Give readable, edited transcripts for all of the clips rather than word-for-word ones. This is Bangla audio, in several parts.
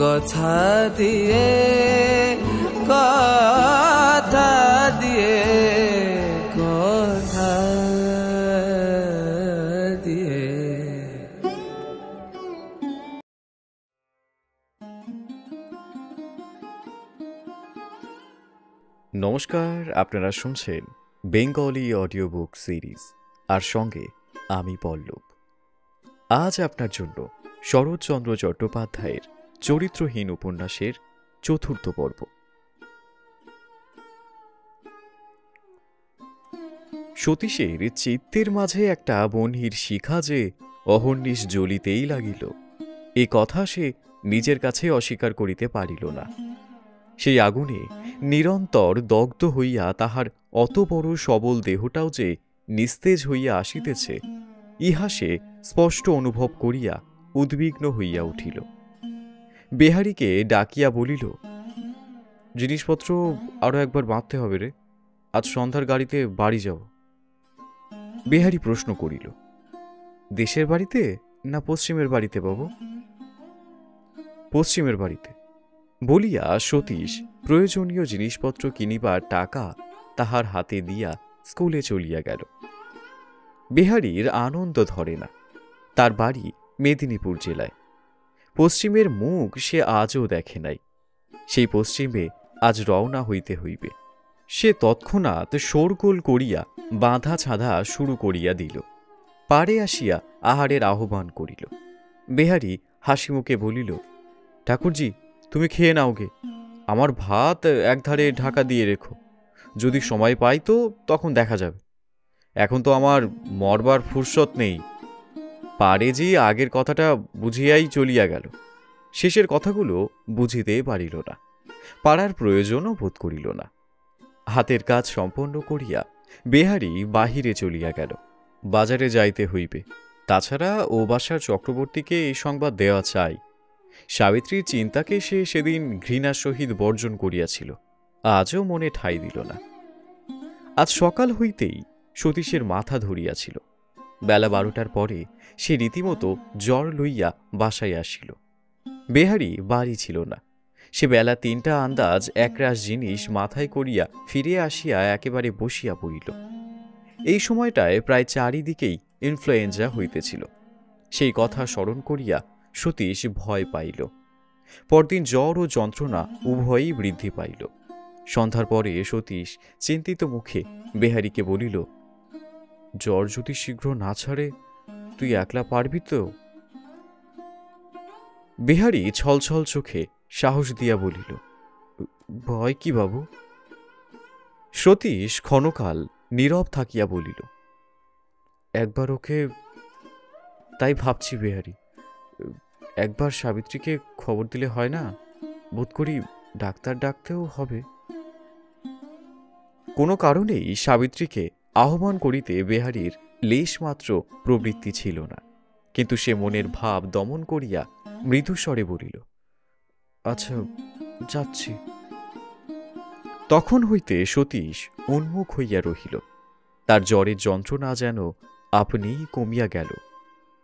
কথা দিয়ে কথা দিয়ে কথা দিয়ে। নমস্কার, আপনারা শুনছেন বেঙ্গলি অডিও বুক সিরিজ, আর সঙ্গে আমি পল্লব। আজ আপনার জন্য শরৎচন্দ্র চট্টোপাধ্যায়ের চরিত্রহীন উপন্যাসের চতুর্থ পর্ব। সতীশের চিত্তের মাঝে একটা বহ্নির শিখা যে অহর্নিশ জ্বলিতেই লাগিল, এ কথা সে নিজের কাছে অস্বীকার করিতে পারিল না। সেই আগুনে নিরন্তর দগ্ধ হইয়া তাহার অত বড় সবল দেহটাও যে নিস্তেজ হইয়া আসিতেছে, ইহা সে স্পষ্ট অনুভব করিয়া উদ্বিগ্ন হইয়া উঠিল। বেহারিকে ডাকিয়া বলিল, জিনিসপত্র আরো একবার বাঁধতে হবে রে, আজ সন্ধ্যার গাড়িতে বাড়ি যাব। বেহারি প্রশ্ন করিল, দেশের বাড়িতে না পশ্চিমের বাড়িতে বাবু? পশ্চিমের বাড়িতে বলিয়া সতীশ প্রয়োজনীয় জিনিসপত্র কিনিবার টাকা তাহার হাতে দিয়া স্কুলে চলিয়া গেল। বেহারির আনন্দ ধরে না। তার বাড়ি মেদিনীপুর জেলায়। পশ্চিমের মুখ সে আজও দেখে নাই। সেই পশ্চিমে আজ রওনা হইতে হইবে। সে তৎক্ষণাৎ শোরগোল করিয়া বাঁধা ছাঁধা শুরু করিয়া দিল। পাড়ে আসিয়া আহারের আহ্বান করিল। বেহারি হাসিমুখে বলিল, ঠাকুরজি, তুমি খেয়ে নাও গে, আমার ভাত একধারে ঢাকা দিয়ে রেখো, যদি সময় পাই তো তখন দেখা যাবে, এখন তো আমার মরবার ফুরসত নেই। পারে যে আগের কথাটা বুঝিয়াই চলিয়া গেল, শেষের কথাগুলো বুঝিতে পারিল না, পাড়ার প্রয়োজনও বোধ করিল না। হাতের কাজ সম্পন্ন করিয়া বেহারি বাহিরে চলিয়া গেল। বাজারে যাইতে হইবে, তাছাড়া ও বাসার চক্রবর্তীকে এই সংবাদ দেওয়া চাই। সাবিত্রীর চিন্তাকে সে সেদিন ঘৃণার সহিত বর্জন করিয়াছিল, আজও মনে ঠাঁই দিল না। আজ সকাল হইতেই সতীশের মাথা ধরিয়াছিল। বেলা 12টার পরে সে রীতিমতো জ্বর লইয়া বাসায় আসিল। বেহারি বাড়ি ছিল না। সে বেলা 3টা আন্দাজ একরাশ জিনিস মাথায় করিয়া ফিরে আসিয়া একেবারে বসিয়া পড়িল। এই সময়টায় প্রায় চারিদিকেই ইনফ্লুয়েঞ্জা হইতেছিল। সেই কথা স্মরণ করিয়া সতীশ ভয় পাইল। পরদিন জ্বর ও যন্ত্রণা উভয়ই বৃদ্ধি পাইল। সন্ধ্যার পরে সতীশ চিন্তিত মুখে বেহারিকে বলিল, জ্বর যদি শীঘ্র না ছাড়ে তুই একলা পারবি তো? বেহারি ছলছল চোখে সাহস দিয়া বলিল, ভয় কি বাবু? সতীশ ক্ষণকাল নীরব থাকিয়া বলিল, একবার ওকে, তাই ভাবছি বেহারি, একবার সাবিত্রীকে খবর দিলে হয় না? বোধ করি ডাক্তার ডাকতেও হবে। কোনো কারণেই সাবিত্রীকে আহ্বান করিতে বেহারির লেশমাত্র প্রবৃত্তি ছিল না, কিন্তু সে মনের ভাব দমন করিয়া মৃদুস্বরে বলিল, আচ্ছা যাচ্ছি। তখন হইতে সতীশ উন্মুখ হইয়া রহিল। তার জ্বরের যন্ত্রণা যেন আপনিই কমিয়া গেল।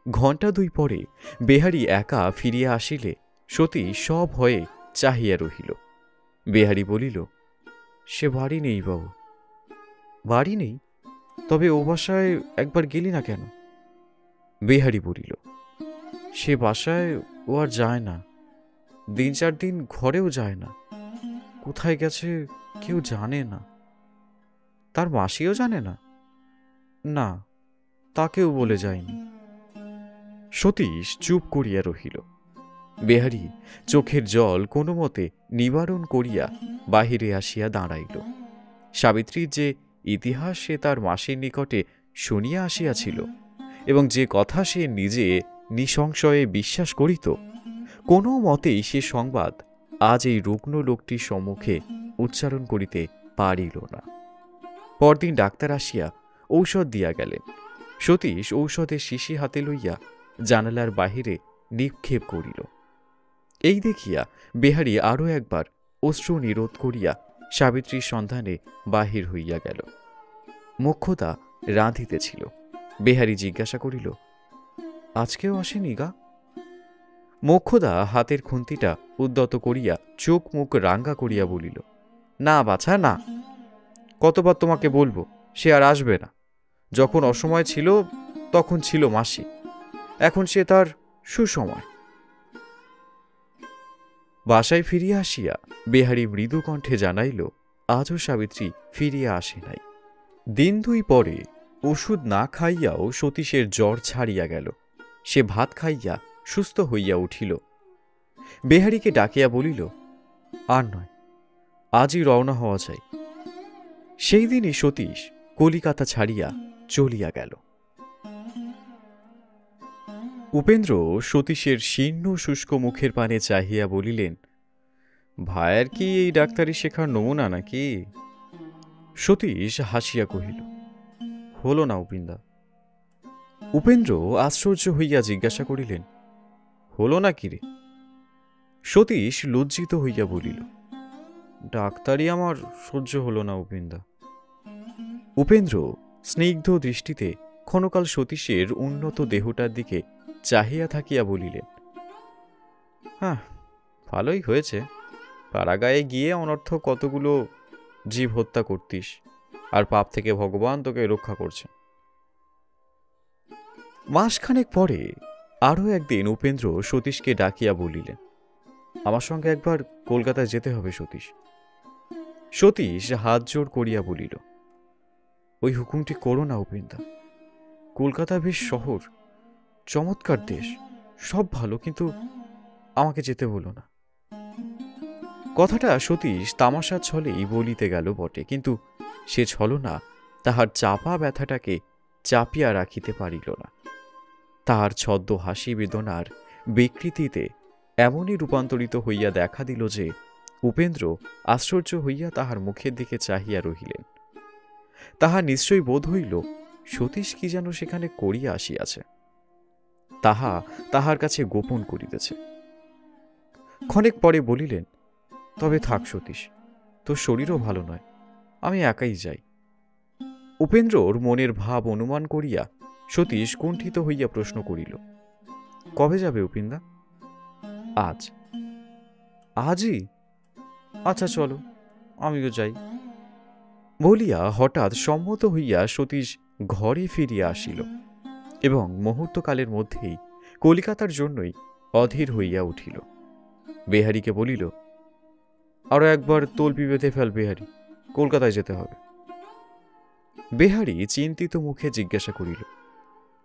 ঘণ্টা 2 পরে বেহারি একা ফিরিয়া আসিলে সতীশ সভয়ে চাহিয়া রহিল। বেহারি বলিল, সে বাড়ি নেই বাবু। বাড়ি নেই? তবে ও বাসায় একবার গেলি না কেন? বেহারি বলিল, সে বাসায় ও আর যায় না, 3-4 দিন ঘরেও যায় না। কোথায় গেছে কেউ জানে না। তার মাসিও জানে না? না, তাকেও বলে যায়নি। সতীশ চুপ করিয়া রহিল। বেহারি চোখের জল কোনো মতে নিবারণ করিয়া বাহিরে আসিয়া দাঁড়াইল। সাবিত্রীর যে ইতিহাস সে তার মাসির নিকটে শুনিয়া আসিয়াছিল, এবং যে কথা সে নিজে নিঃসংশয়ে বিশ্বাস করিত, কোনো মতেই সে সংবাদ আজ এই রুগ্ন লোকটির সম্মুখে উচ্চারণ করিতে পারিল না। পরদিন ডাক্তার আসিয়া ঔষধ দিয়া গেলেন। সতীশ ঔষধের শিশি হাতে লইয়া জানালার বাহিরে নিক্ষেপ করিল। এই দেখিয়া বেহারি আরও একবার অশ্রু নিরোধ করিয়া সাবিত্রীর সন্ধানে বাহির হইয়া গেল। মোক্ষদা রাঁধিতেছিল। বেহারি জিজ্ঞাসা করিল, আজকেও আসেনি গা? মোক্ষদা হাতের খুন্তিটা উদ্যত করিয়া চোখ মুখ রাঙ্গা করিয়া বলিল, না বাছা না, কতবার তোমাকে বলবো, সে আর আসবে না। যখন অসময় ছিল তখন ছিল মাসি, এখন সে তার সুসময়। বাসায় ফিরিয়া আসিয়া বেহারি মৃদু কণ্ঠে জানাইল, আজও সাবিত্রী ফিরিয়া আসে নাই। দিন 2 পরে ওষুধ না খাইয়াও সতীশের জ্বর ছাড়িয়া গেল। সে ভাত খাইয়া সুস্থ হইয়া উঠিল। বেহারিকে ডাকিয়া বলিল, আর নয়, আজই রওনা হওয়া চাই। সেই দিনই সতীশ কলিকাতা ছাড়িয়া চলিয়া গেল। উপেন্দ্র সতীশের শীর্ণ শুষ্ক মুখের পানে চাহিয়া বলিলেন, ভাইয়ের কি এই ডাক্তারি শেখার নমুনা নাকি? সতীশ হাসিয়া কহিল, হল না উপিন্দা। উপেন্দ্র আশ্চর্য হইয়া জিজ্ঞাসা করিলেন, হল না কি রে? সতীশ লজ্জিত হইয়া বলিল, ডাক্তারি আমার সহ্য হল না উপিন্দা। উপেন্দ্র স্নিগ্ধ দৃষ্টিতে ক্ষণকাল সতীশের উন্নত দেহটার দিকে চাহিয়া থাকিয়া বলিলেন, হ্যাঁ, ভালোই হয়েছে, পাড়াগায়ে গিয়ে অনর্থক কতগুলো জীব হত্যা করতিস, আর পাপ থেকে ভগবান তোকে রক্ষা করছে। মাসখানেক পরে আরও একদিন উপেন্দ্র সতীশকে ডাকিয়া বলিলেন, আমার সঙ্গে একবার কলকাতায় যেতে হবে সতীশ। সতীশ হাত জোড় করিয়া বলিল, ওই হুকুমটি করো না উপেন্দা। কলকাতা বেশ শহর, চমৎকার দেশ, সব ভালো, কিন্তু আমাকে যেতে বলো না। কথাটা সতীশ তামাশার ছলেই বলিতে গেল বটে, কিন্তু সে ছলনা তাহার চাপা ব্যথাটাকে চাপিয়া রাখিতে পারিল না। তাহার ছদ্ম হাসি বেদনার বিকৃতিতে এমনই রূপান্তরিত হইয়া দেখা দিল যে উপেন্দ্র আশ্চর্য হইয়া তাহার মুখের দিকে চাহিয়া রহিলেন। তাহার নিশ্চয়ই বোধ হইল সতীশ কি যেন সেখানে করিয়া আসিয়াছে, তাহা তাহার কাছে গোপন করিতেছে। ক্ষণেক পরে বলিলেন, তবে থাক সতীশ, তোর শরীরও ভালো নয়, আমি একাই যাই। উপেন্দ্রর মনের ভাব অনুমান করিয়া সতীশ কুণ্ঠিত হইয়া প্রশ্ন করিল, কবে যাবে উপিন্দা? আজ। আজই? আচ্ছা চলো, আমিও যাই। বলিয়া হঠাৎ সম্মত হইয়া সতীশ ঘরে ফিরিয়া আসিল এবং মুহূর্তকালের মধ্যেই কলিকাতার জন্যই অধীর হইয়া উঠিল। বেহারিকে বলিল, আরো একবার তলপি বেঁধে ফেল বেহারি, কলকাতায় যেতে হবে। বেহারি চিন্তিত মুখে জিজ্ঞাসা করিল,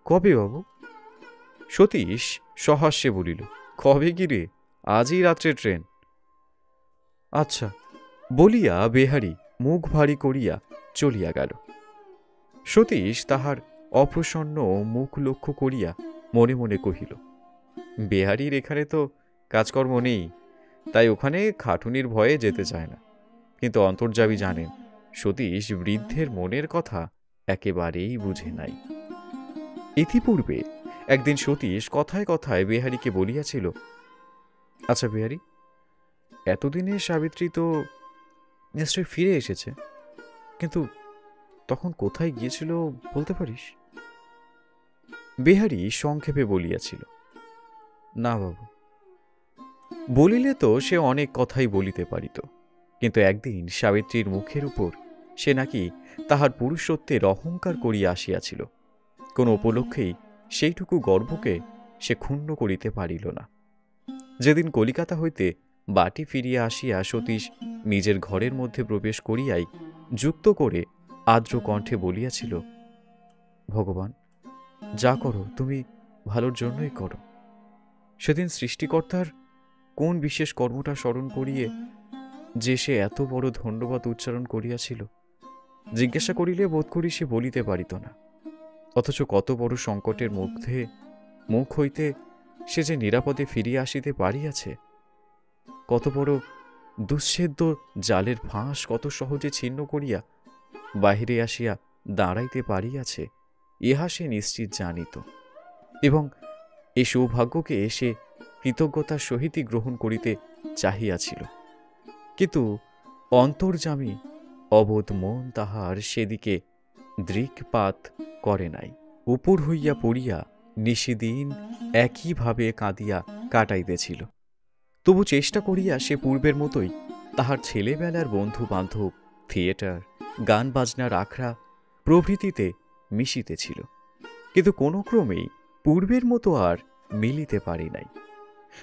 কবে বাবু? সতীশ সহাস্যে বলিল, কবে কি রে, আজই রাত্রে ট্রেন। আচ্ছা বলিয়া বেহারি মুখ ভারী করিয়া চলিয়া গেল। সতীশ তাহার অপ্রসন্ন মুখ লক্ষ্য করিয়া মনে মনে কহিল, বেহারির এখানে তো কাজকর্ম নেই, তাই ওখানে খাটুনির ভয়ে যেতে চায় না। কিন্তু অন্তর্যামী জানেন সতীশ বৃদ্ধের মনের কথা একেবারেই বুঝে নাই। ইতিপূর্বে একদিন সতীশ কথায় কথায় বেহারিকে বলিয়াছিল, আচ্ছা বেহারি, এতদিনে সাবিত্রী তো নিশ্চয় ফিরে এসেছে, কিন্তু তখন কোথায় গিয়েছিল বলতে পারিস? বেহারি সংক্ষেপে বলিয়াছিল, না বাবু। বলিলে তো সে অনেক কথাই বলিতে পারিত, কিন্তু একদিন সাবিত্রীর মুখের উপর সে নাকি তাহার পুরুষত্বের অহংকার করিয়া আসিয়াছিল। কোন উপলক্ষেই সেইটুকু গর্বকে সে ক্ষুণ্ণ করিতে পারিল না। যেদিন কলিকাতা হইতে বাটি ফিরিয়া আসিয়া সতীশ নিজের ঘরের মধ্যে প্রবেশ করিয়াই যুক্ত করে আর্দ্র কণ্ঠে বলিয়াছিল, ভগবান, যা করো তুমি ভালোর জন্যই করো। সেদিন সৃষ্টিকর্তার কোন বিশেষ কর্মটা স্মরণ করিয়ে যে সে এত বড় ধন্যবাদ উচ্চারণ করিয়াছিল, জিজ্ঞাসা করিলে বোধ করি সে বলিতে পারিত না। অথচ কত বড় সংকটের মধ্যে মুখ হইতে সে যে নিরাপদে ফিরিয়া আসিতে পারিয়াছে, কত বড় দুচ্ছেদ্য জালের ফাঁস কত সহজে ছিন্ন করিয়া বাহিরে আসিয়া দাঁড়াইতে পারিয়াছে, ইহা সে নিশ্চিত জানিত এবং এই সৌভাগ্যকে সে কৃতজ্ঞতার সহিতই গ্রহণ করিতে চাহিয়াছিল। কিন্তু অন্তর্যামী অবোধ মন তাহার সেদিকে দৃকপাত করে নাই। উপর হইয়া পড়িয়া নিশিদিন একইভাবে কাঁদিয়া কাটাইতেছিল। তবু চেষ্টা করিয়া সে পূর্বের মতোই তাহার ছেলেবেলার বন্ধু বান্ধব, থিয়েটার, গান বাজনার আখড়া প্রভৃতিতে মিশিতেছিল, কিন্তু কোনো ক্রমেই পূর্বের মতো আর মিলিতে পারে নাই।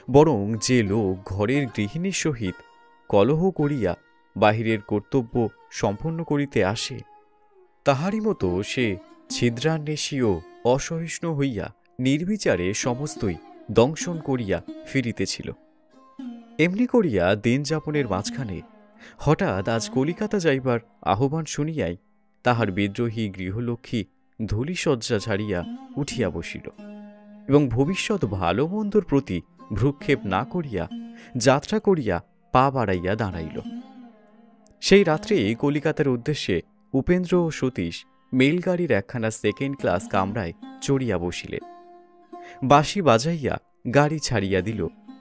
বরং যে লোক ঘরের গৃহিণীর সহিত কলহ করিয়া বাহিরের কর্তব্য সম্পন্ন করিতে আসে, তাহারই মতো সে ছিদ্রান্বেষী ও অসহিষ্ণু হইয়া নির্বিচারে সমস্তই দংশন করিয়া ফিরিতেছিল। এমনি করিয়া দিন যাপনের মাঝখানে হঠাৎ আজ কলিকাতা যাইবার আহ্বান শুনিয়াই তাহার বিদ্রোহী গৃহলক্ষ্মী ধূলিসজ্জা ছাড়িয়া উঠিয়া বসিল এবং ভবিষ্যৎ ভালো মন্দর প্রতি ভ্রুক্ষেপ না করিয়া যাত্রা করিয়া পা বাড়াইয়া দাঁড়াইল। সেই রাত্রে কলিকাতার উদ্দেশ্যে উপেন্দ্র ও সতীশ মেলগাড়ির একখানা সেকেন্ড ক্লাস কামরায় চড়িয়া বসিলেন। বাঁশি বাজাইয়া গাড়ি ছাড়িয়া দিল।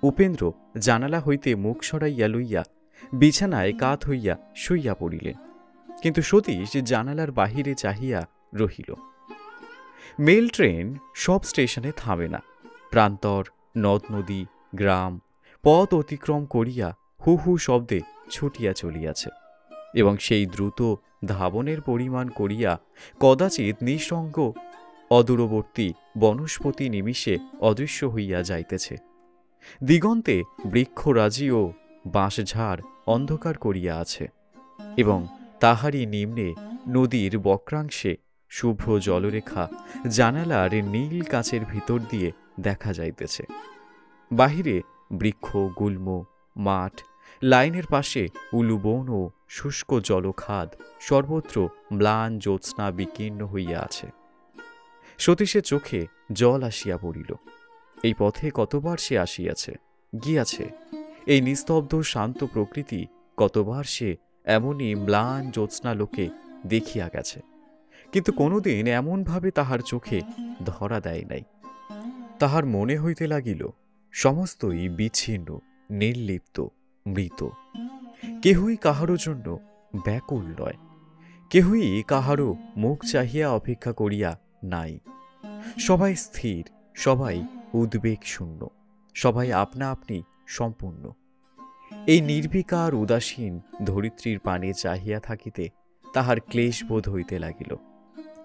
উপেন্দ্র জানালা হইতে মুখ সরাইয়া লইয়া বিছানায় কাত হইয়া শুইয়া পড়িলেন, কিন্তু সতীশ জানালার বাহিরে চাহিয়া রহিল। মেল ট্রেন সব স্টেশনে থামে না। প্রান্তর, নদ নদী, গ্রাম পথ অতিক্রম করিয়া হু হু শব্দে ছুটিয়া চলিয়াছে এবং সেই দ্রুত ধাবনের পরিমাণ করিয়া কদাচিৎ নিঃসঙ্গ অদূরবর্তী বনস্পতি নিমিষে অদৃশ্য হইয়া যাইতেছে। দিগন্তে বৃক্ষরাজি ও বাঁশঝাড় অন্ধকার করিয়া আছে এবং তাহারই নিম্নে নদীর বক্রাংশে শুভ্র জলরেখা জানালার নীল কাচের ভিতর দিয়ে দেখা যাইতেছে। বাহিরে বৃক্ষ, গুল্ম, মাঠ, লাইনের পাশে উলুবন ও শুষ্ক জলখাদ সর্বত্র ম্লান জ্যোৎস্না বিকীর্ণ হইয়া আছে। সতীশের চোখে জল আসিয়া পড়িল। এই পথে কতবার সে আসিয়াছে, গিয়াছে। এই নিস্তব্ধ শান্ত প্রকৃতি কতবার সে এমনই ম্লান জ্যোৎস্নালোকে দেখিয়া গেছে, কিন্তু কোনোদিন এমনভাবে তাহার চোখে ধরা দেয় নাই। তাহার মনে হইতে লাগিল সমস্তই বিচ্ছিন্ন, নির্লিপ্ত, মৃত। কেহই কাহারও জন্য ব্যাকুল নয়, কেহই কাহারও মুখ চাহিয়া অপেক্ষা করিয়া নাই। সবাই স্থির, সবাই উদ্বেগ শূন্য, সবাই আপনা আপনি সম্পূর্ণ। এই নির্বিকার উদাসীন ধরিত্রীর পানে চাহিয়া থাকিতে তাহার ক্লেশ বোধ হইতে লাগিল।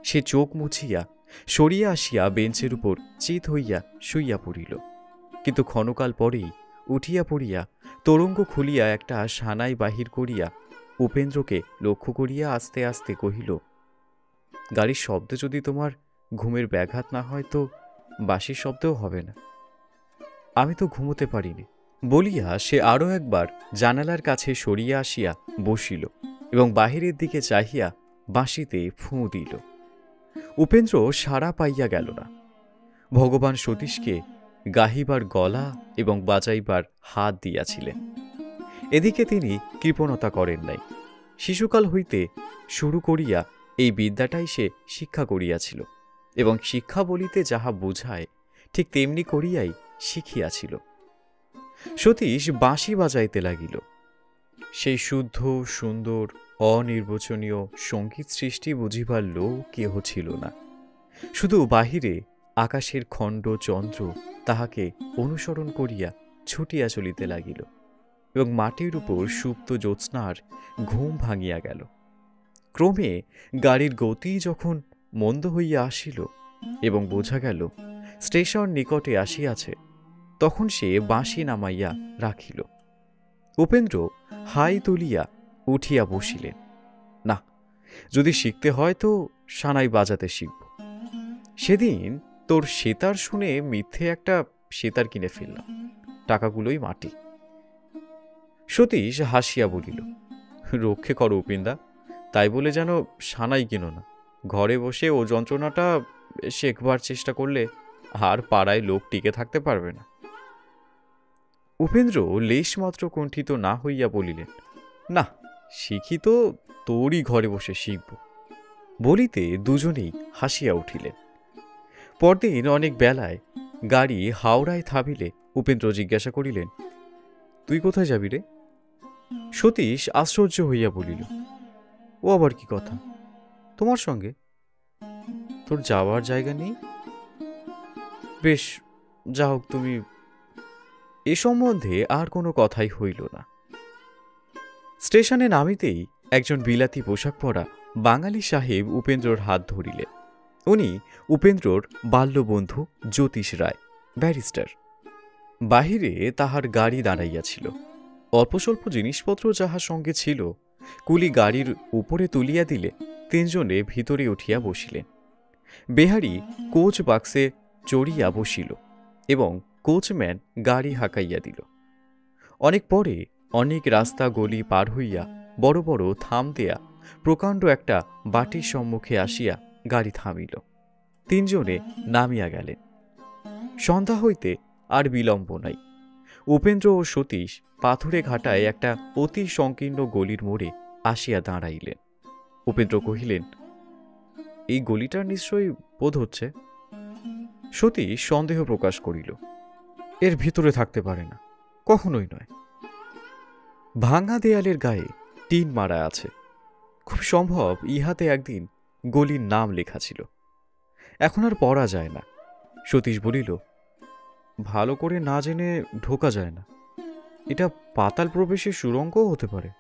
সে চোখ মুছিয়া সরিয়া আসিয়া বেঞ্চের উপর চিত হইয়া শুইয়া পড়িল, কিন্তু ক্ষণকাল পরেই উঠিয়া পড়িয়া তরঙ্গ খুলিয়া একটা সানাই বাহির করিয়া উপেন্দ্রকে লক্ষ্য করিয়া আস্তে আস্তে কহিল, গাড়ির শব্দ যদি তোমার ঘুমের ব্যাঘাত না হয় তো বাঁশির শব্দও হবে না। আমি তো ঘুমোতে পারিনি। বলিয়া সে আরও একবার জানালার কাছে সরিয়া আসিয়া বসিল এবং বাহিরের দিকে চাহিয়া বাঁশিতে ফুঁ দিল। উপেন্দ্র সাড়া পাইয়া গেল না। ভগবান সতীশকে গাহিবার গলা এবং বাজাইবার হাত দিয়াছিলেন। এদিকে তিনি কৃপণতা করেন নাই। শিশুকাল হইতে শুরু করিয়া এই বিদ্যাটাই সে শিক্ষা করিয়াছিল এবং শিক্ষা বলিতে যাহা বুঝায় ঠিক তেমনি করিয়াই শিখিয়াছিল। সতীশ বাঁশি বাজাইতে লাগিল। সেই শুদ্ধ, সুন্দর, অনির্বচনীয় সঙ্গীত সৃষ্টি বুঝিবার লোক কেহ ছিল না। শুধু বাহিরে আকাশের খণ্ড চন্দ্র তাহাকে অনুসরণ করিয়া ছুটিয়া চলিতে লাগিল এবং মাটির উপর সুপ্ত জ্যোৎস্নার ঘুম ভাঙিয়া গেল। ক্রমে গাড়ির গতি যখন মন্দ হইয়া আসিল এবং বোঝা গেল স্টেশন নিকটে আসিয়াছে, তখন সে বাঁশি নামাইয়া রাখিল। উপেন্দ্র হাই তুলিয়া উঠিয়া বসিলেন। না, যদি শিখতে হয় তো সানাই বাজাতে শিখব। সেদিন তোর সেতার শুনে মিথ্যে একটা সেতার কিনে ফেললাম, টাকাগুলোই মাটি। সতীশ হাসিয়া বলিল, রক্ষে করো উপিন্দা, তাই বলে যেন সানাই কিনো না। ঘরে বসে ও যন্ত্রণাটা শেখবার চেষ্টা করলে আর পাড়ায় লোক টিকে থাকতে পারবে না। উপেন্দ্র লেশমাত্র কুণ্ঠিত না হইয়া বলিলেন, না, শিখি তো তোরই ঘরে বসে শিখব। বলিতে দুজনেই হাসিয়া উঠিলেন। পরদিন অনেক বেলায় গাড়ি হাওড়ায় থামিলে উপেন্দ্র জিজ্ঞাসা করিলেন, তুই কোথায় যাবি রে? সতীশ আশ্চর্য হইয়া বলিল, ও আবার কি কথা? তোমার সঙ্গে? তোর যাওয়ার জায়গা নেই? বেশ, যা হোক তুমি। এ সম্বন্ধে আর কোনো কথাই হইল না। স্টেশনে নামিতেই একজন বিলাতি পোশাক পরা বাঙালি সাহেব উপেন্দ্রর হাত ধরিলেন। উনি উপেন্দ্রর বাল্যবন্ধু জ্যোতিষ রায়, ব্যারিস্টার। বাহিরে তাহার গাড়ি দাঁড়াইয়াছিল। অল্প স্বল্প জিনিসপত্র যাহার সঙ্গে ছিল কুলি গাড়ির উপরে তুলিয়া দিলে তিনজনে ভিতরে উঠিয়া বসিলেন। বেহারি কোচ বাক্সে চড়িয়া বসিল এবং কোচম্যান গাড়ি হাঁকাইয়া দিল। অনেক পরে অনেক রাস্তা গলি পার হইয়া বড় বড় থাম দেয়া প্রকাণ্ড একটা বাটির সম্মুখে আসিয়া গাড়ি থামিল। তিনজনে নামিয়া গেলেন। সন্ধ্যা হইতে আর বিলম্ব নাই। উপেন্দ্র ও সতীশ পাথুরে ঘাটায় একটা অতি সংকীর্ণ গলির মোড়ে আসিয়া দাঁড়াইলেন। উপেন্দ্র কহিলেন, এই গলিটার নিশ্চয়ই বোধ হচ্ছে। সতীশ সন্দেহ প্রকাশ করিল, এর ভিতরে থাকতে পারে না, কখনোই নয়। ভাঙা দেয়ালের গায়ে টিন মারা আছে। খুব সম্ভব ইহাতে একদিন গলির নাম লেখা ছিল, এখন আর পড়া যায় না। সতীশ বলিল, ভালো করে না জেনে ঢোকা যায় না, এটা পাতাল প্রবেশের সুড়ঙ্গও হতে পারে।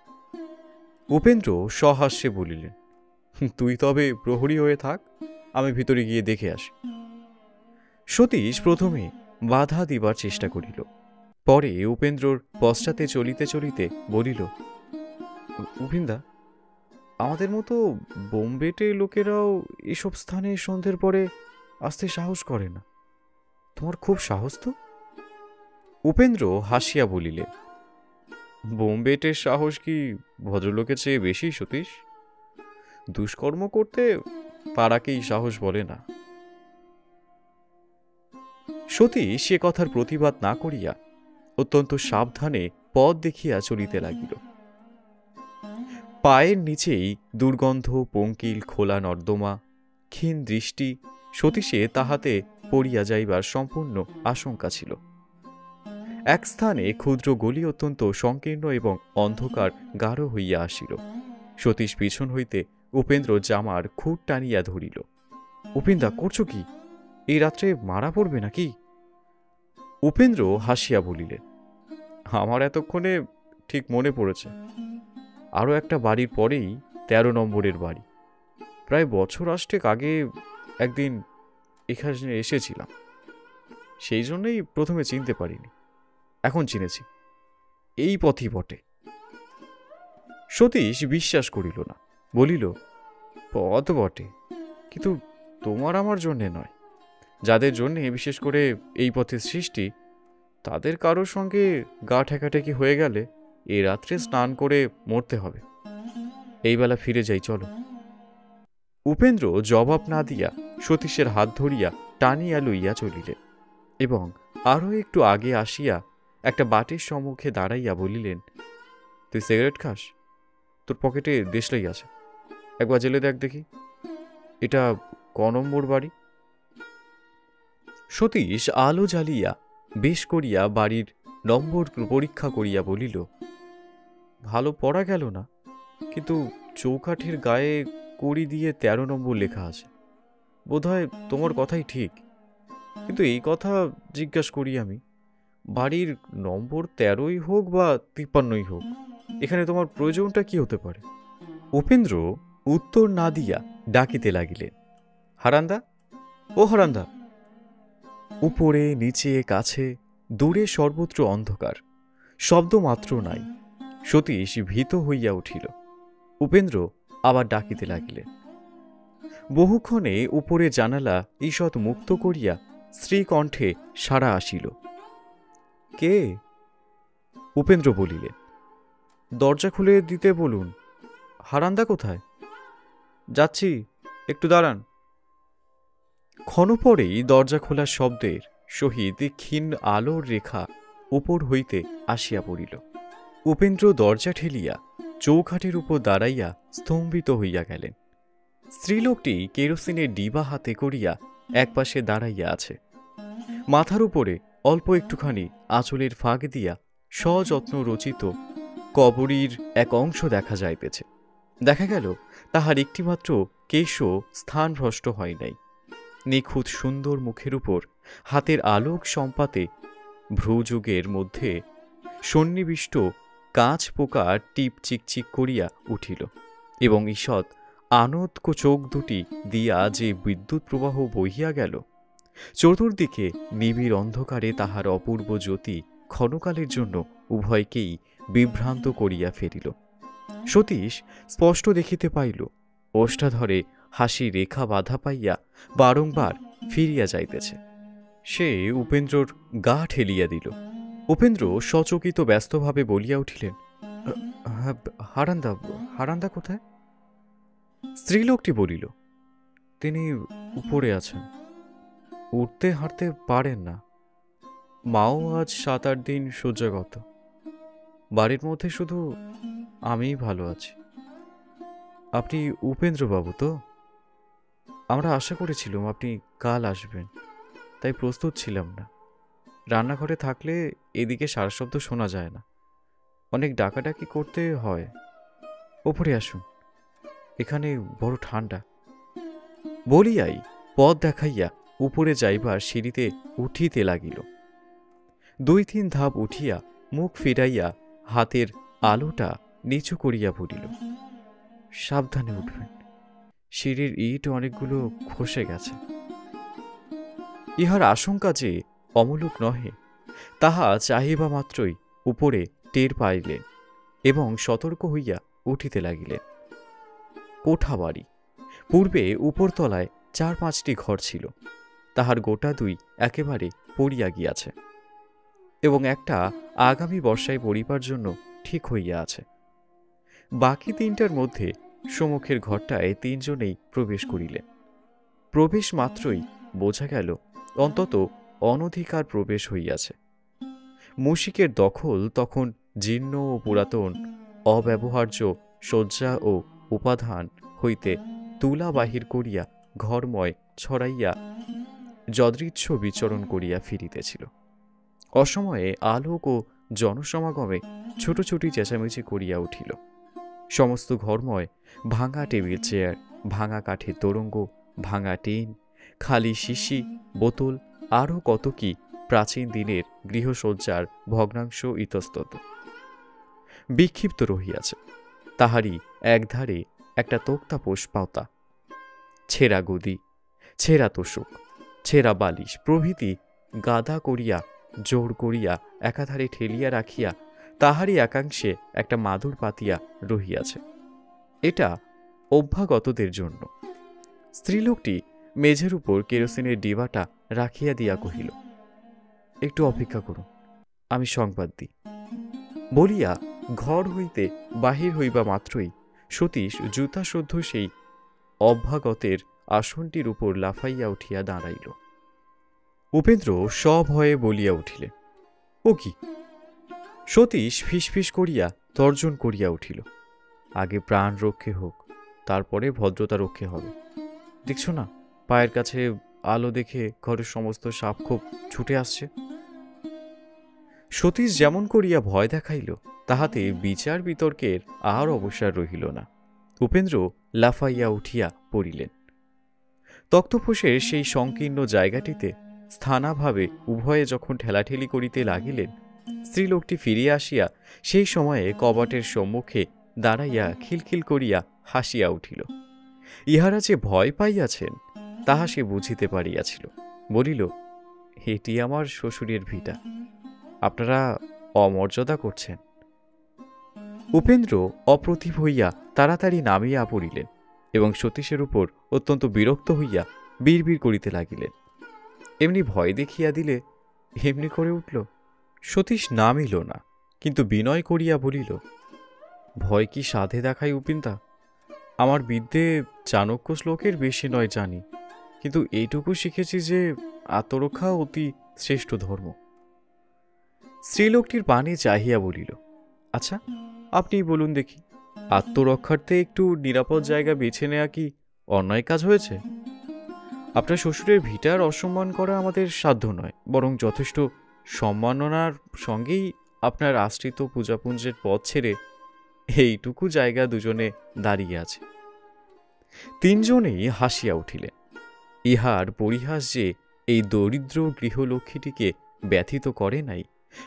উপেন্দ্র সহাস্যে বলিলেন, তুই তবে প্রহরী হয়ে থাক, আমি ভিতরে গিয়ে দেখে আসি। সতীশ প্রথমে বাধা দিবার চেষ্টা করিল, পরে উপেন্দ্রর পশ্চাতে চলিতে চলিতে বলিল, উপিন্দা, আমাদের মতো বোম্বেটে লোকেরাও এসব স্থানে সন্ধ্যের পরে আসতে সাহস করে না, তোমার খুব সাহস তো। উপেন্দ্র হাসিয়া বলিলেন, বোম্বেটের সাহস কি ভদ্রলোকের চেয়ে বেশি সতীশ? দুষ্কর্ম করতে পাড়াকেই সাহস বলে না। সতীশ সে কথার প্রতিবাদ না করিয়া অত্যন্ত সাবধানে পথ দেখিয়া চলিতে লাগিল। পায়ের নিচেই দুর্গন্ধ পঙ্কিল খোলা নর্দমা, ক্ষীণ দৃষ্টি, সতীশে তাহাতে পড়িয়া যাইবার সম্পূর্ণ আশঙ্কা ছিল। এক স্থানে ক্ষুদ্র গলি অত্যন্ত সংকীর্ণ এবং অন্ধকার গাঢ় হইয়া আসিল। সতীশ পিছন হইতে উপেন্দ্র জামার খুঁট টানিয়া ধরিল। উপিন্দা, করছো কি? এই রাত্রে মারা পড়বে নাকি? উপেন্দ্র হাসিয়া বলিলেন, আমার এতক্ষণে ঠিক মনে পড়েছে, আরও একটা বাড়ির পরেই 13 নম্বরের বাড়ি। প্রায় বছর 8 আগে একদিন এখানে এসেছিলাম, সেই জন্যই প্রথমে চিনতে পারিনি, এখন চিনেছি, এই পথই বটে। সতীশ বিশ্বাস করিল না, বলিল, পথ বটে, কিন্তু তোমার আমার জন্যে নয়। যাদের জন্যে বিশেষ করে এই পথের সৃষ্টি, তাদের কারোর সঙ্গে গা ঠেকাঠেকি হয়ে গেলে এ রাত্রে স্নান করে মরতে হবে। এই বেলা ফিরে যাই, চলো। উপেন্দ্র জবাব না দিয়া সতীশের হাত ধরিয়া টানিয়া লইয়া চলিলেন এবং আরও একটু আগে আসিয়া একটা বাটির সম্মুখে দাঁড়াইয়া বলিলেন, তুই সিগারেট খাস? তোর পকেটে দেশলাই আছে, একবার জেলে দেখ দেখি, এটা ক নম্বর বাড়ি? সতীশ আলো জ্বালিয়া বেশ করিয়া বাড়ির নম্বর পরীক্ষা করিয়া বলিল, ভালো পড়া গেল না, কিন্তু চৌকাঠের গায়ে কড়ি দিয়ে 13 নম্বর লেখা আছে। বোধহয় তোমার কথাই ঠিক, কিন্তু এই কথা জিজ্ঞাসা করি আমি, বাড়ির নম্বর 13ই হোক বা 53ই হোক, এখানে তোমার প্রয়োজনটা কি হতে পারে? উপেন্দ্র উত্তর না দিয়া ডাকিতে লাগিলেন, হারান্দা, ও হারান্দা। উপরে নিচে কাছে দূরে সর্বত্র অন্ধকার, শব্দ মাত্র নাই। সতীশ ভীত হইয়া উঠিল। উপেন্দ্র আবার ডাকিতে লাগিলেন। বহুক্ষণে উপরে জানালা ঈষৎ মুক্ত করিয়া স্ত্রীকণ্ঠে সাড়া আসিল। কে? উপেন্দ্র বলিলেন, দরজা খুলে দিতে বলুন। হারান্দা কোথায়? যাচ্ছি, একটু দাঁড়ান। ক্ষণ পরেই দরজা খোলার শব্দের সহিত ক্ষীণ আলোর রেখা উপর হইতে আসিয়া পড়িল। উপেন্দ্র দরজা ঠেলিয়া চৌখাটের উপর দাঁড়াইয়া স্তম্ভিত হইয়া গেলেন। স্ত্রীলোকটি কেরোসিনের ডিবা হাতে করিয়া একপাশে দাঁড়াইয়া আছে। মাথার উপরে অল্প একটুখানি আঁচলের ফাঁক দিয়া সযত্ন রচিত কবরীর এক অংশ দেখা যাইতেছে। দেখা গেল তাহার একটিমাত্র কেশও স্থানভ্রষ্ট হয় নাই। নিখুঁত সুন্দর মুখের উপর হাতের আলোক সম্পাতে ভ্রুযুগের মধ্যে সন্নিবিষ্ট কাঁচ পোকা টিপ চিকচিক করিয়া উঠিল, এবং ঈষৎ আনতক চোখ দুটি দিয়া যে বিদ্যুৎ প্রবাহ বহিয়া গেল, চতুর্দিকে নিবিড় অন্ধকারে তাহার অপূর্ব জ্যোতি ক্ষণকালের জন্য উভয়কেই বিভ্রান্ত করিয়া ফেলিল। সতীশ স্পষ্ট দেখিতে পাইল ওষ্ঠাধরে হাসি রেখা বাধা পাইয়া বারংবার ফিরিয়া যাইতেছে। সে উপেন্দ্রর গা ঠেলিয়া দিল। উপেন্দ্র সচকিত ব্যস্তভাবে বলিয়া উঠিলেন, হারান্দা হারান্দা কোথায়? স্ত্রীলোকটি বলিল, তিনি উপরে আছেন, উঠতে হাঁটতে পারেন না। মাও আজ 7-8 দিন শয্যাগত। বাড়ির মধ্যে শুধু আমিই ভালো আছি। আপনি উপেন্দ্রবাবু তো? আমরা আশা করেছিলাম আপনি কাল আসবেন, তাই প্রস্তুত ছিলাম না। রান্নাঘরে থাকলে এদিকে সারাশব্দ শোনা যায় না, অনেক ডাকাডাকি করতে হয়। ওপরে আসুন, এখানে বড় ঠান্ডা। বলিয়াই পথ দেখাইয়া উপরে যাইবার সিঁড়িতে উঠিতে লাগিল। 2-3 ধাপ উঠিয়া মুখ ফিরাইয়া হাতের আলোটা নিচু করিয়া বলিল, সাবধানে উঠবেন, সিঁড়ির ইট অনেকগুলো খসে গেছে। ইহার আশঙ্কা যে অমূলক নহে তাহা চাহিবা মাত্রই উপরে টের পাইলেন এবং সতর্ক হইয়া উঠিতে লাগিলেন। কোঠা বাড়ি। পূর্বে উপরতলায় 4-5টি ঘর ছিল, তাহার গোটা 2 একেবারে পড়িয়া গিয়াছে এবং একটা আগামী বর্ষায় পড়িবার জন্য ঠিক হইয়া আছে। বাকি 3টার মধ্যে সম্মুখের ঘরটায় 3 জনেই প্রবেশ করিলেন। প্রবেশ মাত্রই বোঝা গেল অন্তত অনধিকার প্রবেশ হইয়াছে। মুশিকের দখল তখন জীর্ণ ও পুরাতন অব্যবহার্য শয্যা ও উপাদান হইতে তুলা বাহির করিয়া ঘরময় ছড়াইয়া যদৃচ্ছ বিচরণ করিয়া ফিরিতেছিল। অসময়ে আলোক ও জনসমাগমে ছুটোছুটি চেঁচামেচি করিয়া উঠিল। সমস্ত ঘরময় ভাঙা টেবিল চেয়ার, ভাঙা কাঠের তোরঙ্গ, ভাঙা টিন, খালি শিশি, বোতল, আরও কত কি প্রাচীন দিনের গৃহসজ্জার ভগ্নাংশ ইতস্তত বিক্ষিপ্ত রহিয়াছে। তাহারই একধারে একটা তোক্তাপোষ পাতা, ছেঁড়া গদি, ছেঁড়া তোষক, ছেঁড়া বালিশ প্রভৃতি গাদা করিয়া জোর করিয়া একাধারে ঠেলিয়া রাখিয়া তাহারই একাংশে একটা মাদুর পাতিয়া রহিয়াছে। এটা অভ্যাগতদের জন্য। স্ত্রীলোকটি মেঝের উপর কেরোসিনের ডিবাটা রাখিয়া দিয়া কহিল, একটু অপেক্ষা করুন, আমি সংবাদ দিই। বলিয়া ঘর হইতে বাহির হইবা মাত্রই সতীশ জুতাসদ্ধ সেই অভ্যাগতের আসনটির উপর লাফাইয়া উঠিয়া দাঁড়াইল। উপেন্দ্র সভয়ে বলিয়া উঠিলেন, ও কি? সতীশ ফিসফিস করিয়া তর্জন করিয়া উঠিল, আগে প্রাণ রক্ষে হোক, তারপরে ভদ্রতা রক্ষে হবে। দেখছ না, পায়ের কাছে আলো দেখে ঘরের সমস্ত সাপখোপ ছুটে আসছে। সতীশ যেমন করিয়া ভয় দেখাইল, তাহাতে বিচার বিতর্কের আর অবসর রহিল না। উপেন্দ্র লাফাইয়া উঠিয়া পড়িলেন। তক্তপোষের সেই সংকীর্ণ জায়গাটিতে স্থানাভাবে উভয়ে যখন ঠেলাঠেলি করিতে লাগিলেন, স্ত্রীলোকটি ফিরিয়া আসিয়া সেই সময়ে কবাটের সম্মুখে দাঁড়াইয়া খিলখিল করিয়া হাসিয়া উঠিল। ইহারা যে ভয় পাইয়াছেন তাহা সে বুঝিতে পারিয়াছিল। বলিল, এটি আমার শ্বশুরের ভিটা, আপনারা অমর্যাদা করছেন। উপেন্দ্র অপ্রতিভ হইয়া তাড়াতাড়ি নামিয়া পড়িলেন এবং সতীশের উপর অত্যন্ত বিরক্ত হইয়া বিড়বিড় করিতে লাগিলেন। এমনি ভয় দেখিয়া দিলে এমনি করে উঠল। সতীশ নামিল না, কিন্তু বিনয় করিয়া বলিল, ভয় কি সাধে দেখাই উপিন্দা? আমার বিদ্যে চাণক্য শ্লোকের বেশি নয় জানি, কিন্তু এইটুকু শিখেছি যে আত্মরক্ষা অতি শ্রেষ্ঠ ধর্ম। স্ত্রীলোকটির পানে চাহিয়া বলিল, আচ্ছা আপনিই বলুন দেখি, আত্মরক্ষার্থে একটু নিরাপদ জায়গা বেছে নেওয়া কি অন্যায় কাজ হয়েছে? আপনার শ্বশুরের ভিটার অসম্মান করা আমাদের সাধ্য নয়, বরং যথেষ্ট সম্মাননার সঙ্গেই আপনার আশ্রিত পূজাপুঞ্জের পথ ছেড়ে এইটুকু জায়গা দুজনে দাঁড়িয়ে আছে। 3 জনেই হাসিয়া উঠিলেন। ইহার পরিহাস যে এই দরিদ্র গৃহলক্ষ্মীটিকে ব্যথিত করে নাই,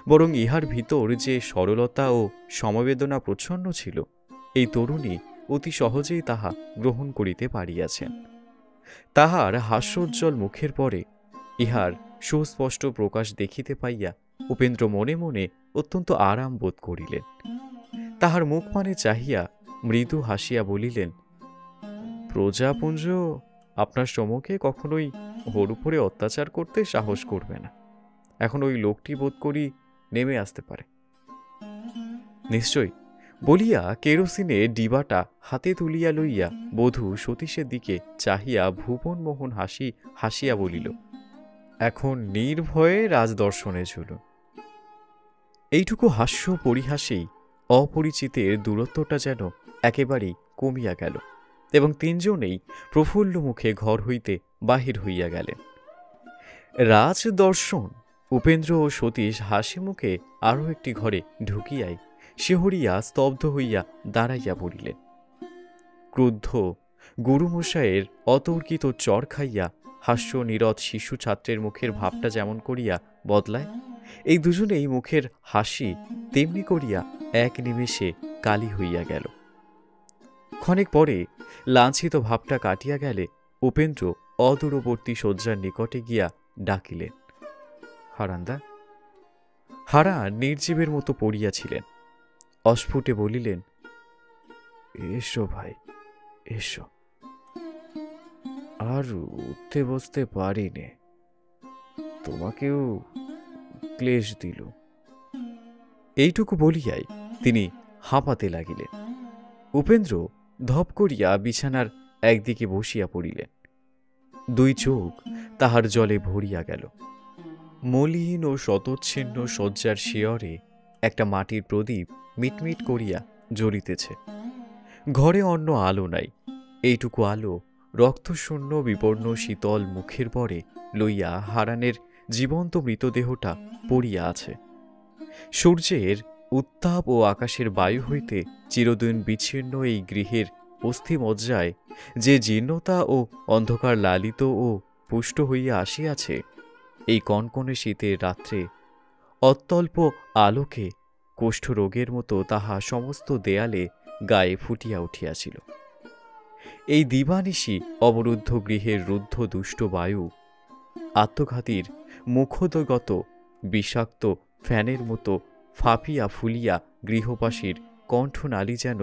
বরং ইহার ভিতর যে সরলতা ও সমবেদনা প্রচ্ছন্ন ছিল, এই তরুণী অতি সহজেই তাহা গ্রহণ করিতে পারিয়াছেন। তাহার হাস্যোজ্জ্বল মুখের পরে ইহার সুস্পষ্ট প্রকাশ দেখিতে পাইয়া উপেন্দ্র মনে মনে অত্যন্ত আরাম বোধ করিলেন। তাহার মুখপানে চাহিয়া মৃদু হাসিয়া বলিলেন, প্রজাপুঞ্জ আপনার সম্মুখে কখনোই ওর উপরে অত্যাচার করতে সাহস করবে না। এখন ওই লোকটি বোধ করি নেমে আসতে পারে। নিশ্চয়, বলিয়া কেরোসিনে ডিবাটা হাতে তুলিয়া লইয়া বধূ সতীশের দিকে চাহিয়া ভুবনমোহন হাসিয়া বলিল, এখন নির্ভয়ে রাজদর্শনে চলুন। এইটুকু হাস্য পরিহাসেই অপরিচিতের দূরত্বটা যেন একেবারেই কমিয়া গেল এবং তিনজনেই প্রফুল্ল মুখে ঘর হইতে বাহির হইয়া গেলেন। রাজদর্শন! উপেন্দ্র ও সতীশ হাসি মুখে আরও একটি ঘরে ঢুকিয়াই শিহরিয়া স্তব্ধ হইয়া দাঁড়াইয়া পড়িলেন। ক্রুদ্ধ গুরুমশায়ের অতর্কিত চর খাইয়া হাস্য নীরদ শিশু ছাত্রের মুখের ভাবটা যেমন করিয়া বদলায়, এই দুজনেই মুখের হাসি তেমনি করিয়া এক নিমেষে কালি হইয়া গেল। ক্ষণেক পরে লাঞ্ছিত ভাবটা কাটিয়া গেলে উপেন্দ্র অদূরবর্তী শয্যার নিকটে গিয়া ডাকিলেন, হারান্দা। হারান নির্জীবের মতো পড়িয়াছিলেন। অস্ফুটে বলিলেন, এসো ভাই, এসো। আর উঠতে বসতে পারি নে, তোমাকেও ক্লেশ দিল। এইটুকু বলিয়াই তিনি হাঁপাতে লাগিলেন। উপেন্দ্র ধপ করিয়া বিছানার একদিকে বসিয়া পড়িলেন। দুই চোখ তাহার জলে ভরিয়া গেল। মলিন ও শতচ্ছিন্ন শয্যার শিয়রে একটা মাটির প্রদীপ মিটমিট করিয়া জ্বলিতেছে। ঘরে অন্য আলো নাই। এইটুকু আলো রক্তশূন্য বিপন্ন শীতল মুখের পরে লইয়া হারানের জীবন্ত মৃতদেহটা পড়িয়া আছে। সূর্যের উত্তাপ ও আকাশের বায়ু হইতে চিরদিন বিচ্ছিন্ন এই গৃহের অস্থিমজ্জায় যে জীর্ণতা ও অন্ধকার লালিত ও পুষ্ট হইয়া আসিয়াছে, এই কনকনে শীতের রাত্রে অত্যল্প আলোকে কোষ্ঠরোগের মতো তাহা সমস্ত দেয়ালে গায়ে ফুটিয়া উঠিয়াছিল। এই দিবানিশি অবরুদ্ধ গৃহের রুদ্ধ দুষ্ট বায়ু আত্মঘাতীর মুখোদগত বিষাক্ত ফ্যানের মতো ফাঁপিয়া ফুলিয়া গৃহবাসীর কণ্ঠনালী যেন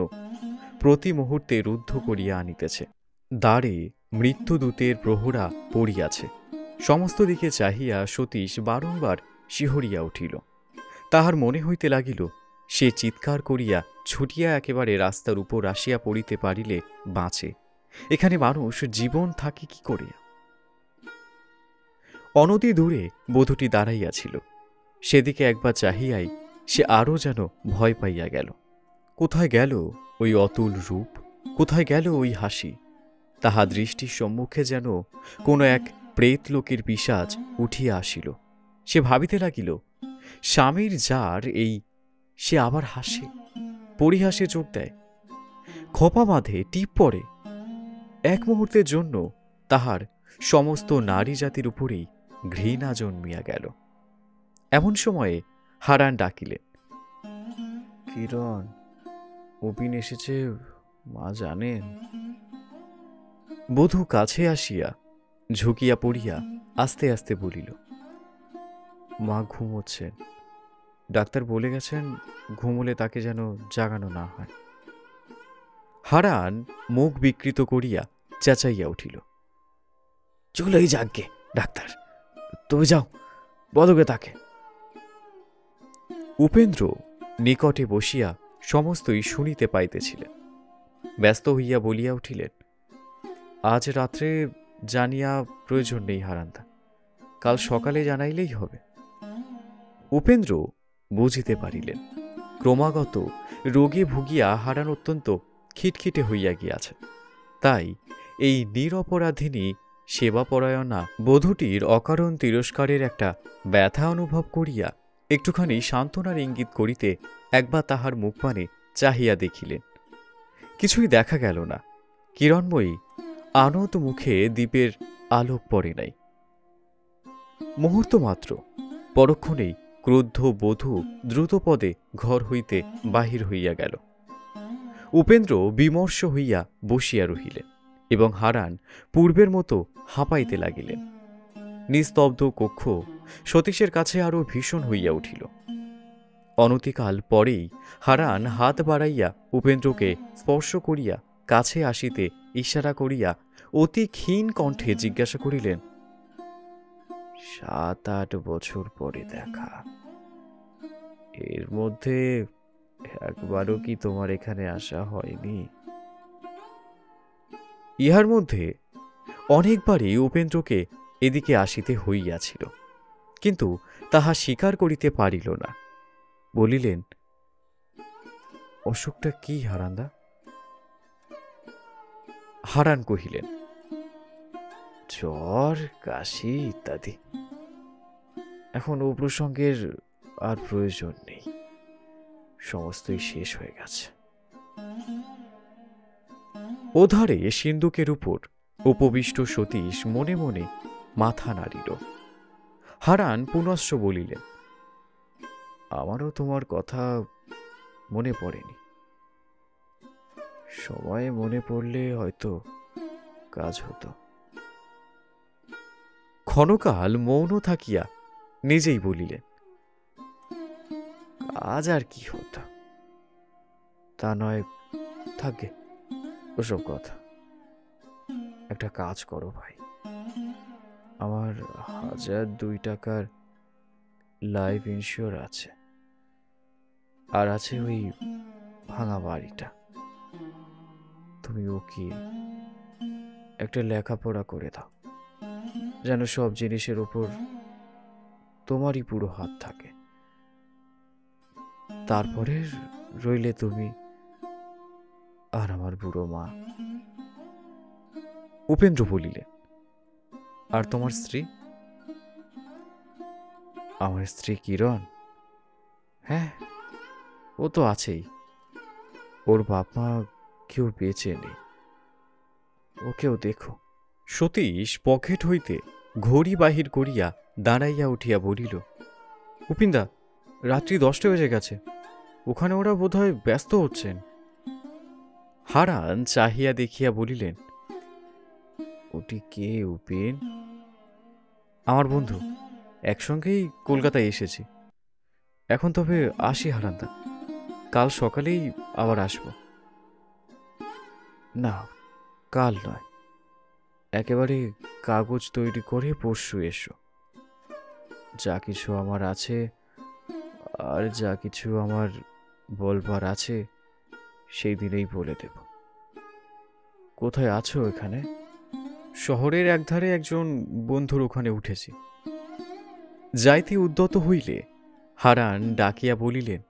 প্রতি মুহূর্তে রুদ্ধ করিয়া আনিতেছে। দ্বারে মৃত্যুদূতের প্রহরা পড়িয়াছে। সমস্ত দিকে চাহিয়া সতীশ বারংবার শিহরিয়া উঠিল। তাহার মনে হইতে লাগিল, সে চিৎকার করিয়া ছুটিয়া একেবারে রাস্তার উপর আসিয়া পড়িতে পারিলে বাঁচে। এখানে মানুষ জীবন থাকে কি করিয়া? অনতি দূরে বধূটি দাঁড়াইয়াছিল। সেদিকে একবার চাহিয়াই সে আরও যেন ভয় পাইয়া গেল। কোথায় গেল ওই অতুল রূপ? কোথায় গেল ওই হাসি? তাহা দৃষ্টির সম্মুখে যেন কোনো এক প্রেতলোকের পিশাচ উঠিয়া আসিল। সে ভাবিতে লাগিল, স্বামীর যার এই, সে আবার হাসে, পরিহাসে চোখ দেয়, খোপা বাঁধে, টিপ পড়ে। এক মুহূর্তের জন্য তাহার সমস্ত নারী জাতির উপরেই ঘৃণা জন্মিয়া গেল। এমন সময়ে হারান ডাকিলেন, কিরণ, অপিন এসেছে, মা জানেন? বধূ কাছে আসিয়া ঝুঁকিয়া পড়িয়া আস্তে আস্তে বলিল, মা ঘুমোচ্ছেন। ডাক্তার বলে গেছেন ঘুমোলে তাকে যেন জাগানো না হয়। হারান মুখ বিকৃত করিয়া চেঁচাইয়া উঠিল, চলেই যাকগে ডাক্তার, তুমি যাও, বদকে তাকে। উপেন্দ্র নিকটে বসিয়া সমস্তই শুনিতে পাইতেছিলেন। ব্যস্ত হইয়া বলিয়া উঠিলেন, আজ রাত্রে জানিয়া প্রয়োজন নেই হারান্দা, কাল সকালে জানাইলেই হবে। উপেন্দ্র বুঝিতে পারিলেন ক্রমাগত রোগে ভুগিয়া হারান অত্যন্ত খিটখিটে হইয়া গিয়াছে। তাই এই নিরপরাধিনী সেবাপরায়ণা বধূটির অকারণ তিরস্কারের একটা ব্যথা অনুভব করিয়া একটুখানি সান্ত্বনার ইঙ্গিত করিতে একবার তাহার মুখপানে চাহিয়া দেখিলেন। কিছুই দেখা গেল না। কিরণময়ী আনত মুখে দ্বীপের আলোক পড়ে নাই। মুহূর্ত মাত্র, পরক্ষণেই ক্রুদ্ধ বধূ দ্রুতপদে ঘর হইতে বাহির হইয়া গেল। উপেন্দ্র বিমর্ষ হইয়া বসিয়া রহিলেন এবং হারান পূর্বের মতো হাঁপাইতে লাগিলেন। নিস্তব্ধ কক্ষ সতীশের কাছে আরো ভীষণ হইয়া উঠিল। অনতিকাল পরেই হারান হাত বাড়াইয়া উপেন্দ্রকে স্পর্শ করিয়া কাছে আসিতে ইশারা করিয়া অতি ক্ষীণ কণ্ঠে জিজ্ঞাসা করিলেন, 7-8 বছর পরে দেখা, এর মধ্যে একবারও কি তোমার এখানে আসা হয়নি? ইহার মধ্যে অনেকবারই উপেন্দ্রকে এদিকে আসিতে হইয়াছিল, কিন্তু তাহা স্বীকার করিতে পারিল না। বলিলেন, অসুখটা কি হারান্দা? হারান কহিলেন, জ্বর, কাশি ইত্যাদি। এখন ও প্রসঙ্গের আর প্রয়োজন নেই, সমস্তই শেষ হয়ে গেছে। ওধারে সিন্দুকের উপর উপবিষ্ট সতীশ মনে মনে মাথা নাড়িল। হারান পুনশ্চ বলিলেন, আমারও তোমার কথা মনে পড়েনি। সময়ে মনে পড়লে হয়তো কাজ হতো। ক্ষণকাল মৌন থাকিয়া নিজেই বলিলেন, কাজ আর কি হতো, তা নয়, থাকে ওসব কথা। একটা কাজ করো ভাই, আমার 1002 টাকার লাইফ ইন্স্যুর আছে, আর আছে ওই ভাঙা বাড়িটা। তুমি উকিল, একটা লেখাপড়া করে দাও, যেন সব জিনিসের উপর তোমারই পুরো হাত থাকে। তারপরে রইলে তুমি আর আমার বুড়ো মা। উপেন্দ্র বলিলেন, আর তোমার স্ত্রী? আমার স্ত্রী কিরণ? হ্যাঁ, ও তো আছেই। ওর বাপ মা কেউ বেঁচে নেই, ওকেও দেখো। সতীশ পকেট হইতে ঘড়ি বাহির করিয়া দাঁড়াইয়া উঠিয়া বলিল, উপিন্দা, রাত্রি 10টা বেজে গেছে, ওখানে ওরা বোধহয় ব্যস্ত হচ্ছেন। হারান চাহিয়া দেখিয়া বলিলেন, ওটি কে উপিন? আমার বন্ধু, একসঙ্গেই কলকাতায় এসেছি। এখন তবে আসি হারান্দা, কাল সকালেই আবার আসব। না, কাল নয়, একেবারে কাগজ তৈরি করে পরশু এসো। যা কিছু আমার আছে আর যা কিছু আমার বলবার আছে সেই দিনেই বলে দেব। কোথায় আছো এখানে? শহরের একধারে একজন বন্ধুর ওখানে উঠেছি। যাইতে উদ্যত হইলে হারান ডাকিয়া বলিলেন,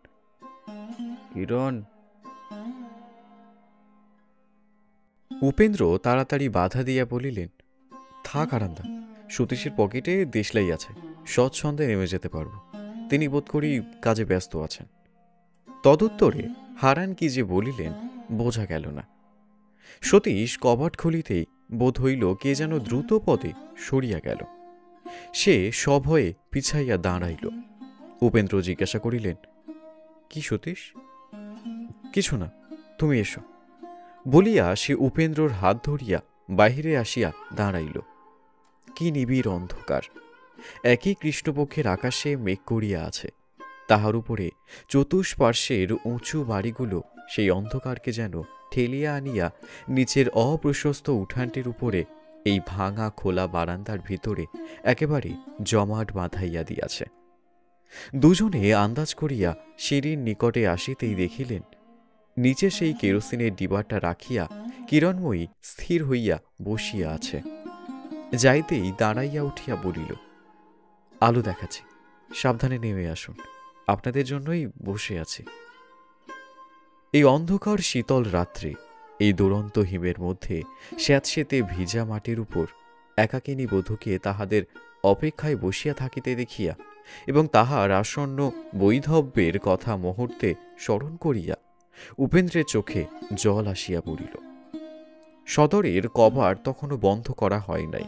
কিরণ। উপেন্দ্র তাড়াতাড়ি বাধা দিয়া বলিলেন, থাক হারান্দা, সতীশের পকেটে দেশলাই আছে, সৎসন্ধ্যায় নেমে যেতে পারব। তিনি বোধ করি কাজে ব্যস্ত আছেন। তদুত্তরে হারান কি যে বলিলেন বোঝা গেল না। সতীশ কবাট খুলিতেই বোধ হইল কে যেন দ্রুত পদে সরিয়া গেল। সে সভয়ে পিছাইয়া দাঁড়াইল। উপেন্দ্র জিজ্ঞাসা করিলেন, কি সতীশ? কিছু না, তুমি এসো বলিয়া সে উপেন্দ্রর হাত ধরিয়া বাহিরে আসিয়া দাঁড়াইল। কি নিবিড় অন্ধকার! একই কৃষ্ণপক্ষের আকাশে মেঘ করিয়া আছে, তাহার উপরে চতুষ্পার্শ্বের উঁচু বাড়িগুলো সেই অন্ধকারকে যেন ঠেলিয়া আনিয়া নিচের অপ্রশস্ত উঠানটির উপরে এই ভাঙা খোলা বারান্দার ভিতরে একেবারে জমাট বাঁধাইয়া দিয়াছে। দুজনে আন্দাজ করিয়া সিঁড়ির নিকটে আসিতেই দেখিলেন, নিচে সেই কেরোসিনের ডিবাটা রাখিয়া কিরণময়ী স্থির হইয়া বসিয়া আছে। যাইতেই দাঁড়াইয়া উঠিয়া বলিল, আলো দেখাচ্ছি, সাবধানে নেমে আসুন, আপনাদের জন্যই বসে আছি। এই অন্ধকার শীতল রাত্রে, এই দুরন্ত হিমের মধ্যে স্যাঁতসেঁতে ভিজা মাটির উপর একাকিনী বধূকে তাহাদের অপেক্ষায় বসিয়া থাকিতে দেখিয়া এবং তাহার আসন্ন বৈধব্যের কথা মুহূর্তে স্মরণ করিয়া উপেন্দ্রের চোখে জল আসিয়া পড়িল। সদরের কবাট তখনও বন্ধ করা হয় নাই।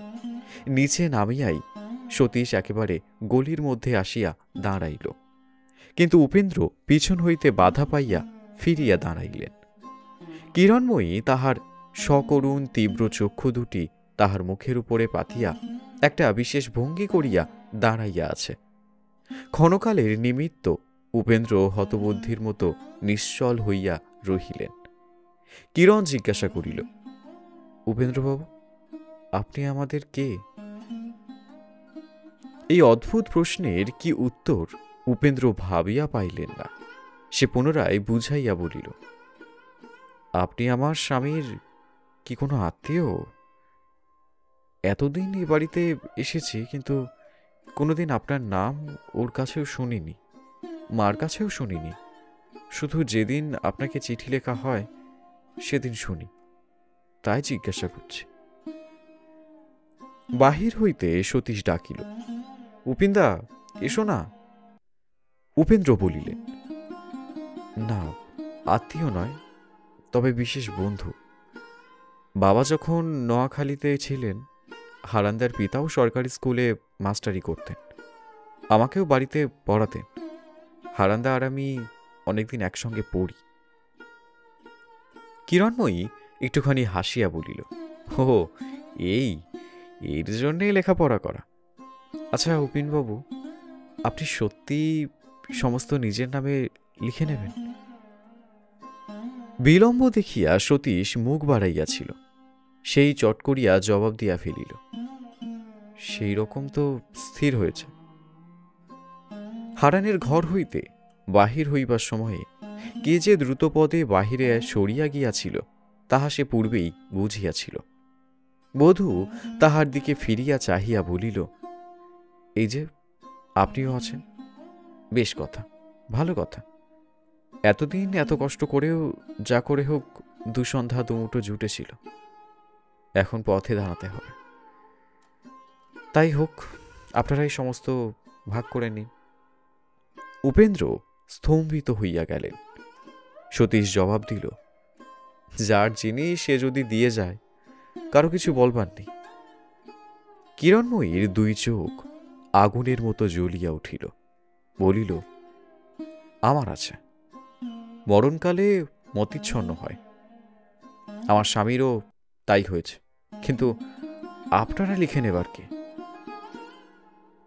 নিচে নামিয়াই সতীশ একেবারে গলির মধ্যে আসিয়া দাঁড়াইল, কিন্তু উপেন্দ্র পিছন হইতে বাধা পাইয়া ফিরিয়া দাঁড়াইলেন। কিরণময়ী তাহার সকরুণ তীব্র চক্ষু দুটি তাহার মুখের উপরে পাতিয়া একটা বিশেষ ভঙ্গি করিয়া দাঁড়াইয়া আছে। ক্ষণকালের নিমিত্ত উপেন্দ্র হতবুদ্ধির মতো নিশ্চল হইয়া রহিলেন। কিরণ জিজ্ঞাসা করিল, উপেন্দ্রবাবু, আপনি আমাদের কে? এই অদ্ভুত প্রশ্নের কি উত্তর উপেন্দ্র ভাবিয়া পাইলেন না। সে পুনরায় বুঝাইয়া বলিল, আপনি আমার স্বামীর কি কোনো আত্মীয়? এতদিন এ বাড়িতে এসেছি, কিন্তু কোনোদিন আপনার নাম ওর কাছেও শুনিনি, মার কাছেও শুনিনি। শুধু যেদিন আপনাকে চিঠি লেখা হয় সেদিন শুনি, তাই জিজ্ঞাসা করছি। বাহির হইতে সতীশ ডাকিল, উপিন্দা, এসো না। উপেন্দ্র বলিলেন, না, আত্মীয় নয়, তবে বিশেষ বন্ধু। বাবা যখন নোয়াখালীতে ছিলেন, হারান্দার পিতাও সরকারি স্কুলে মাস্টারি করতেন, আমাকেও বাড়িতে পড়াতেন। হারান্দা আর আমি অনেকদিন একসঙ্গে পড়ি। কিরণময়ী একটুখানি হাসিয়া বলিল, ও, এর জন্যেই লেখাপড়া করা। আচ্ছা উপিনবাবু, আপনি সত্যি সমস্ত নিজের নামে লিখে নেবেন? বিলম্ব দেখিয়া সতীশ মুখ বাড়াইয়াছিল, সেই চট করিয়া জবাব দিয়া ফেলিল, সেই রকম তো স্থির হয়েছে। হারানের ঘর হইতে বাহির হইবার সময়ে কে যে দ্রুতপদে বাহিরে সরিয়া গিয়াছিল তাহা সে পূর্বেই বুঝিয়াছিল। বধূ তাহার দিকে ফিরিয়া চাহিয়া বলিল, এই যে আপনিও আছেন, বেশ কথা, ভালো কথা। এতদিন এত কষ্ট করেও যা করে হোক দুসন্ধ্যা দুমুটো জুটেছিল, এখন পথে দাঁড়াতে হবে। তাই হোক, আপনারাই সমস্ত ভাগ করে নিন। উপেন্দ্র স্তম্ভিত হইয়া গেলেন। সতীশ জবাব দিল, যার জিনিস সে যদি দিয়ে যায়, কারো কিছু বলবার নেই। কিরণময়ীর দুই চোখ আগুনের মতো জ্বলিয়া উঠিল। বলিল, আমার আছে, মরণকালে মতিচ্ছন্ন হয়। আমার স্বামীরও তাই হয়েছে, কিন্তু আপনারা লিখে নেবার কে?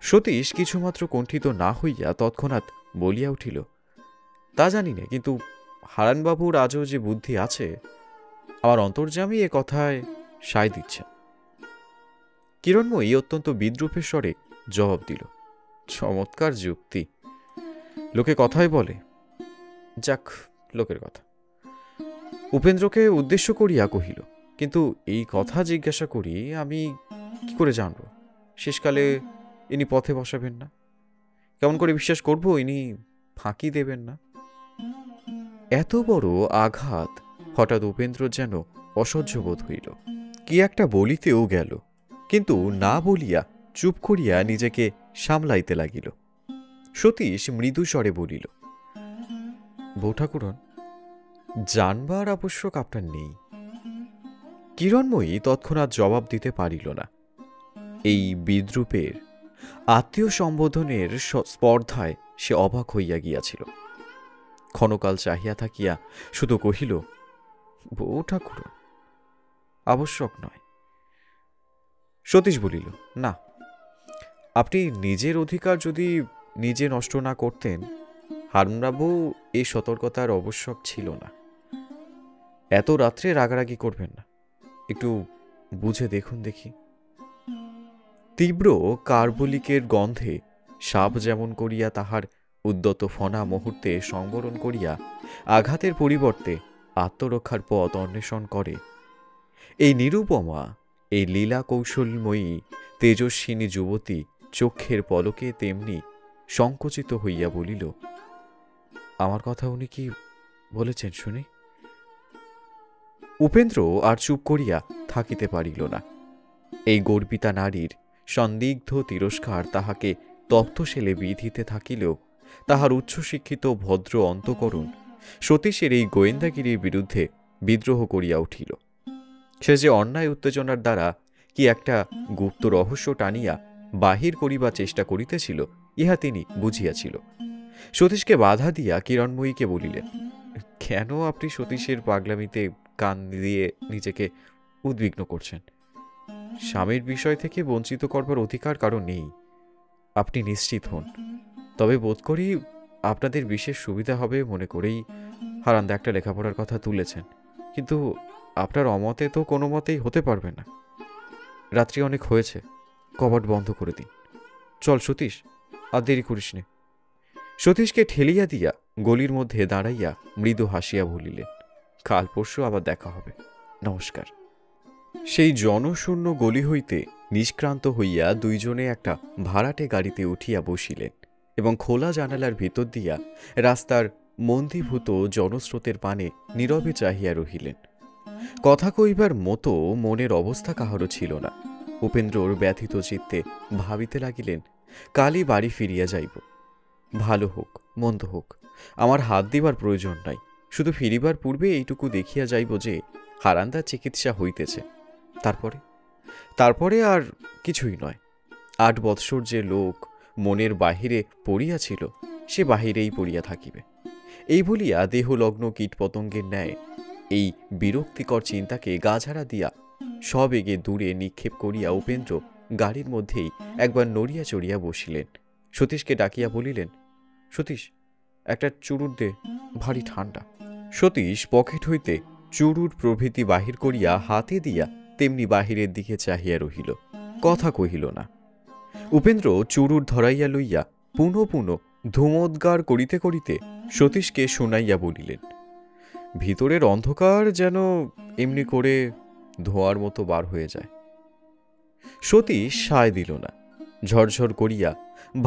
সতীশ কিছুমাত্র কণ্ঠিত না হইয়া তৎক্ষণাৎ বলিয়া উঠিল, তা জানি না, কিন্তু হারানবাবুর আজও যে বুদ্ধি আছে, আমার অন্তর্যামী এ কথায় সায় দিচ্ছে। কিরণময়ী অত্যন্ত বিদ্রূপের স্বরে জবাব দিল, চমৎকার যুক্তি, লোকে কথাই বলে। যাক, লোকের কথা। উপেন্দ্রকে উদ্দেশ্য করিয়া কহিল, কিন্তু এই কথা জিজ্ঞাসা করি আমি কি করে জানব শেষকালে ইনি পথে বসাবেন না? কেমন করে বিশ্বাস করব ইনি ফাঁকি দেবেন না? এত বড় আঘাত হঠাৎ উপেন্দ্র যেন অসহ্য বোধ হইল। কি একটা বলিতেও গেল, কিন্তু না বলিয়া চুপ করিয়া নিজেকে সামলাইতে লাগিল। সতীশ মৃদু স্বরে বলিল, বৌঠাকুরন, জানবার আবশ্যক আপনার নেই। কিরণময়ী তৎক্ষণাৎ জবাব দিতে পারিল না। এই বিদ্রূপের, আত্মীয় সম্বোধনের স্পর্ধায় সে অবাক হইয়া গিয়াছিল। ক্ষণকাল চাহিয়া থাকিয়া শুধু কহিল, বৌঠাকুরন, আবশ্যক নয়। সতীশ বলিল, না, আপনি নিজের অধিকার যদি নিজে নষ্ট না করতেন, হারানবাবু এই সতর্কতার আবশ্যক ছিল না। এত রাত্রে রাগারাগি করবেন না, একটু বুঝে দেখুন দেখি। তীব্র কার্বলিকের গন্ধে সাপ যেমন করিয়া তাহার উদ্যত ফনা মুহূর্তে সংবরণ করিয়া আঘাতের পরিবর্তে আত্মরক্ষার পথ অন্বেষণ করে, এই নিরুপমা, এই লীলা কৌশলময়ী তেজস্বিনী যুবতী চক্ষের পলকে তেমনি সংকুচিত হইয়া বলিল, আমার কথা উনি কি বলেছেন শুনি? উপেন্দ্র আর চুপ করিয়া থাকিতে পারিল না। এই গর্বিতা নারীর সন্দিগ্ধ তিরস্কার তাহাকে তপ্তশেলে বিধিতে থাকিলেও তাহার উচ্চশিক্ষিত ভদ্র অন্তঃকরণ সতীশের এই গোয়েন্দাগিরির বিরুদ্ধে বিদ্রোহ করিয়া উঠিল। সে যে অন্যায় উত্তেজনার দ্বারা কি একটা গুপ্ত রহস্য টানিয়া বাহির করিবার চেষ্টা করিতেছিল, ইহা তিনি বুঝিয়াছিল। সতীশকে বাধা দিয়া কিরণময়ীকে বলিলেন, কেন আপনি সতীশের পাগলামিতে কান দিয়ে নিজেকে উদ্বিগ্ন করছেন? স্বামীর বিষয় থেকে বঞ্চিত করবার অধিকার কারো নেই। আপনি নিশ্চিত হন। তবে বোধ করি আপনাদের বিশেষ সুবিধা হবে মনে করেই হারান্দা একটা লেখাপড়ার কথা তুলেছেন, কিন্তু আপনার অমতে তো কোনো মতেই হতে পারবে না। রাত্রি অনেক হয়েছে, কবাট বন্ধ করে দিন। চল সতীশ, আর দেরি করিস নে। সতীশকে ঠেলিয়া দিয়া গলির মধ্যে দাঁড়াইয়া মৃদু হাসিয়া বলিলেন, কাল পরশু আবার দেখা হবে, নমস্কার। সেই জনশূন্য গলি হইতে নিষ্ক্রান্ত হইয়া দুইজনে একটা ভাড়াটে গাড়িতে উঠিয়া বসিলেন এবং খোলা জানালার ভিতর দিয়া রাস্তার মন্দীভূত জনস্রোতের পানে নীরবে চাহিয়া রহিলেন। কথা কইবার মতো মনের অবস্থা কাহারও ছিল না। উপেন্দ্রর ব্যথিত চিত্তে ভাবিতে লাগিলেন, কালই বাড়ি ফিরিয়া যাইব। ভালো হোক মন্দ হোক, আমার হাত দিবার প্রয়োজন নাই। শুধু ফিরিবার পূর্বে এইটুকু দেখিয়া যাইব যে হারান্দার চিকিৎসা হইতেছে। তারপরে আর কিছুই নয়। 8 বৎসর যে লোক মনের বাহিরে পড়িয়াছিল, সে বাহিরেই পড়িয়া থাকিবে। এই বলিয়া দেহলগ্ন কীটপতঙ্গের ন্যায় এই বিরক্তিকর চিন্তাকে গাঝাড়া দিয়া সবেগে দূরে নিক্ষেপ করিয়া উপেন্দ্র গাড়ির মধ্যেই একবার নড়িয়া চড়িয়া বসিলেন। সতীশকে ডাকিয়া বলিলেন, সতীশ, একটা চুরুট দে, ভারী ঠান্ডা। সতীশ পকেট হইতে চুরুট প্রভৃতি বাহির করিয়া হাতে দিয়া তেমনি বাহিরের দিকে চাহিয়া রহিল, কথা কহিল না। উপেন্দ্র চুরুট ধরাইয়া লইয়া পুনঃ পুনঃ ধূমোদ্গার করিতে করিতে সতীশকে শুনাইয়া বলিলেন, ভিতরের অন্ধকার যেন এমনি করে ধোঁয়ার মতো বার হয়ে যায়। সতীশ সায় দিল না। ঝরঝর করিয়া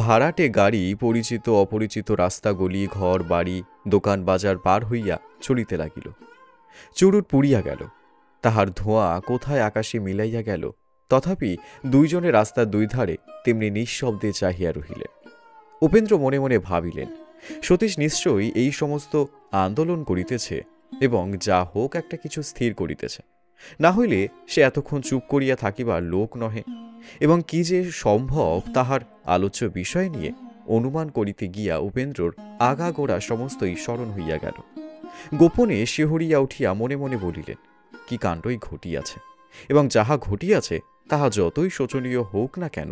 ভাড়াটে গাড়ি পরিচিত অপরিচিত রাস্তা, গলি, ঘর বাড়ি, দোকান বাজার পার হইয়া চলিতে লাগিল। চুরুট পুড়িয়া গেল, তাহার ধোঁয়া কোথায় আকাশে মিলাইয়া গেল। তথাপি দুইজনে রাস্তার দুই ধারে তেমনি নিঃশব্দে চাহিয়া রহিলেন। উপেন্দ্র মনে মনে ভাবিলেন, সতীশ নিশ্চয়ই এই সমস্ত আন্দোলন করিতেছে এবং যা হোক একটা কিছু স্থির করিতেছে, না হইলে সে এতক্ষণ চুপ করিয়া থাকিবার লোক নহে। এবং কি যে সম্ভব তাহার আলোচ্য বিষয় নিয়ে অনুমান করিতে গিয়া উপেন্দ্রর আগাগোড়া সমস্তই স্মরণ হইয়া গেল। গোপনে শিহরিয়া উঠিয়া মনে মনে বলিলেন, কি কাণ্ডই ঘটিয়াছে, এবং যাহা ঘটিয়াছে তাহা যতই শোচনীয় হোক না কেন,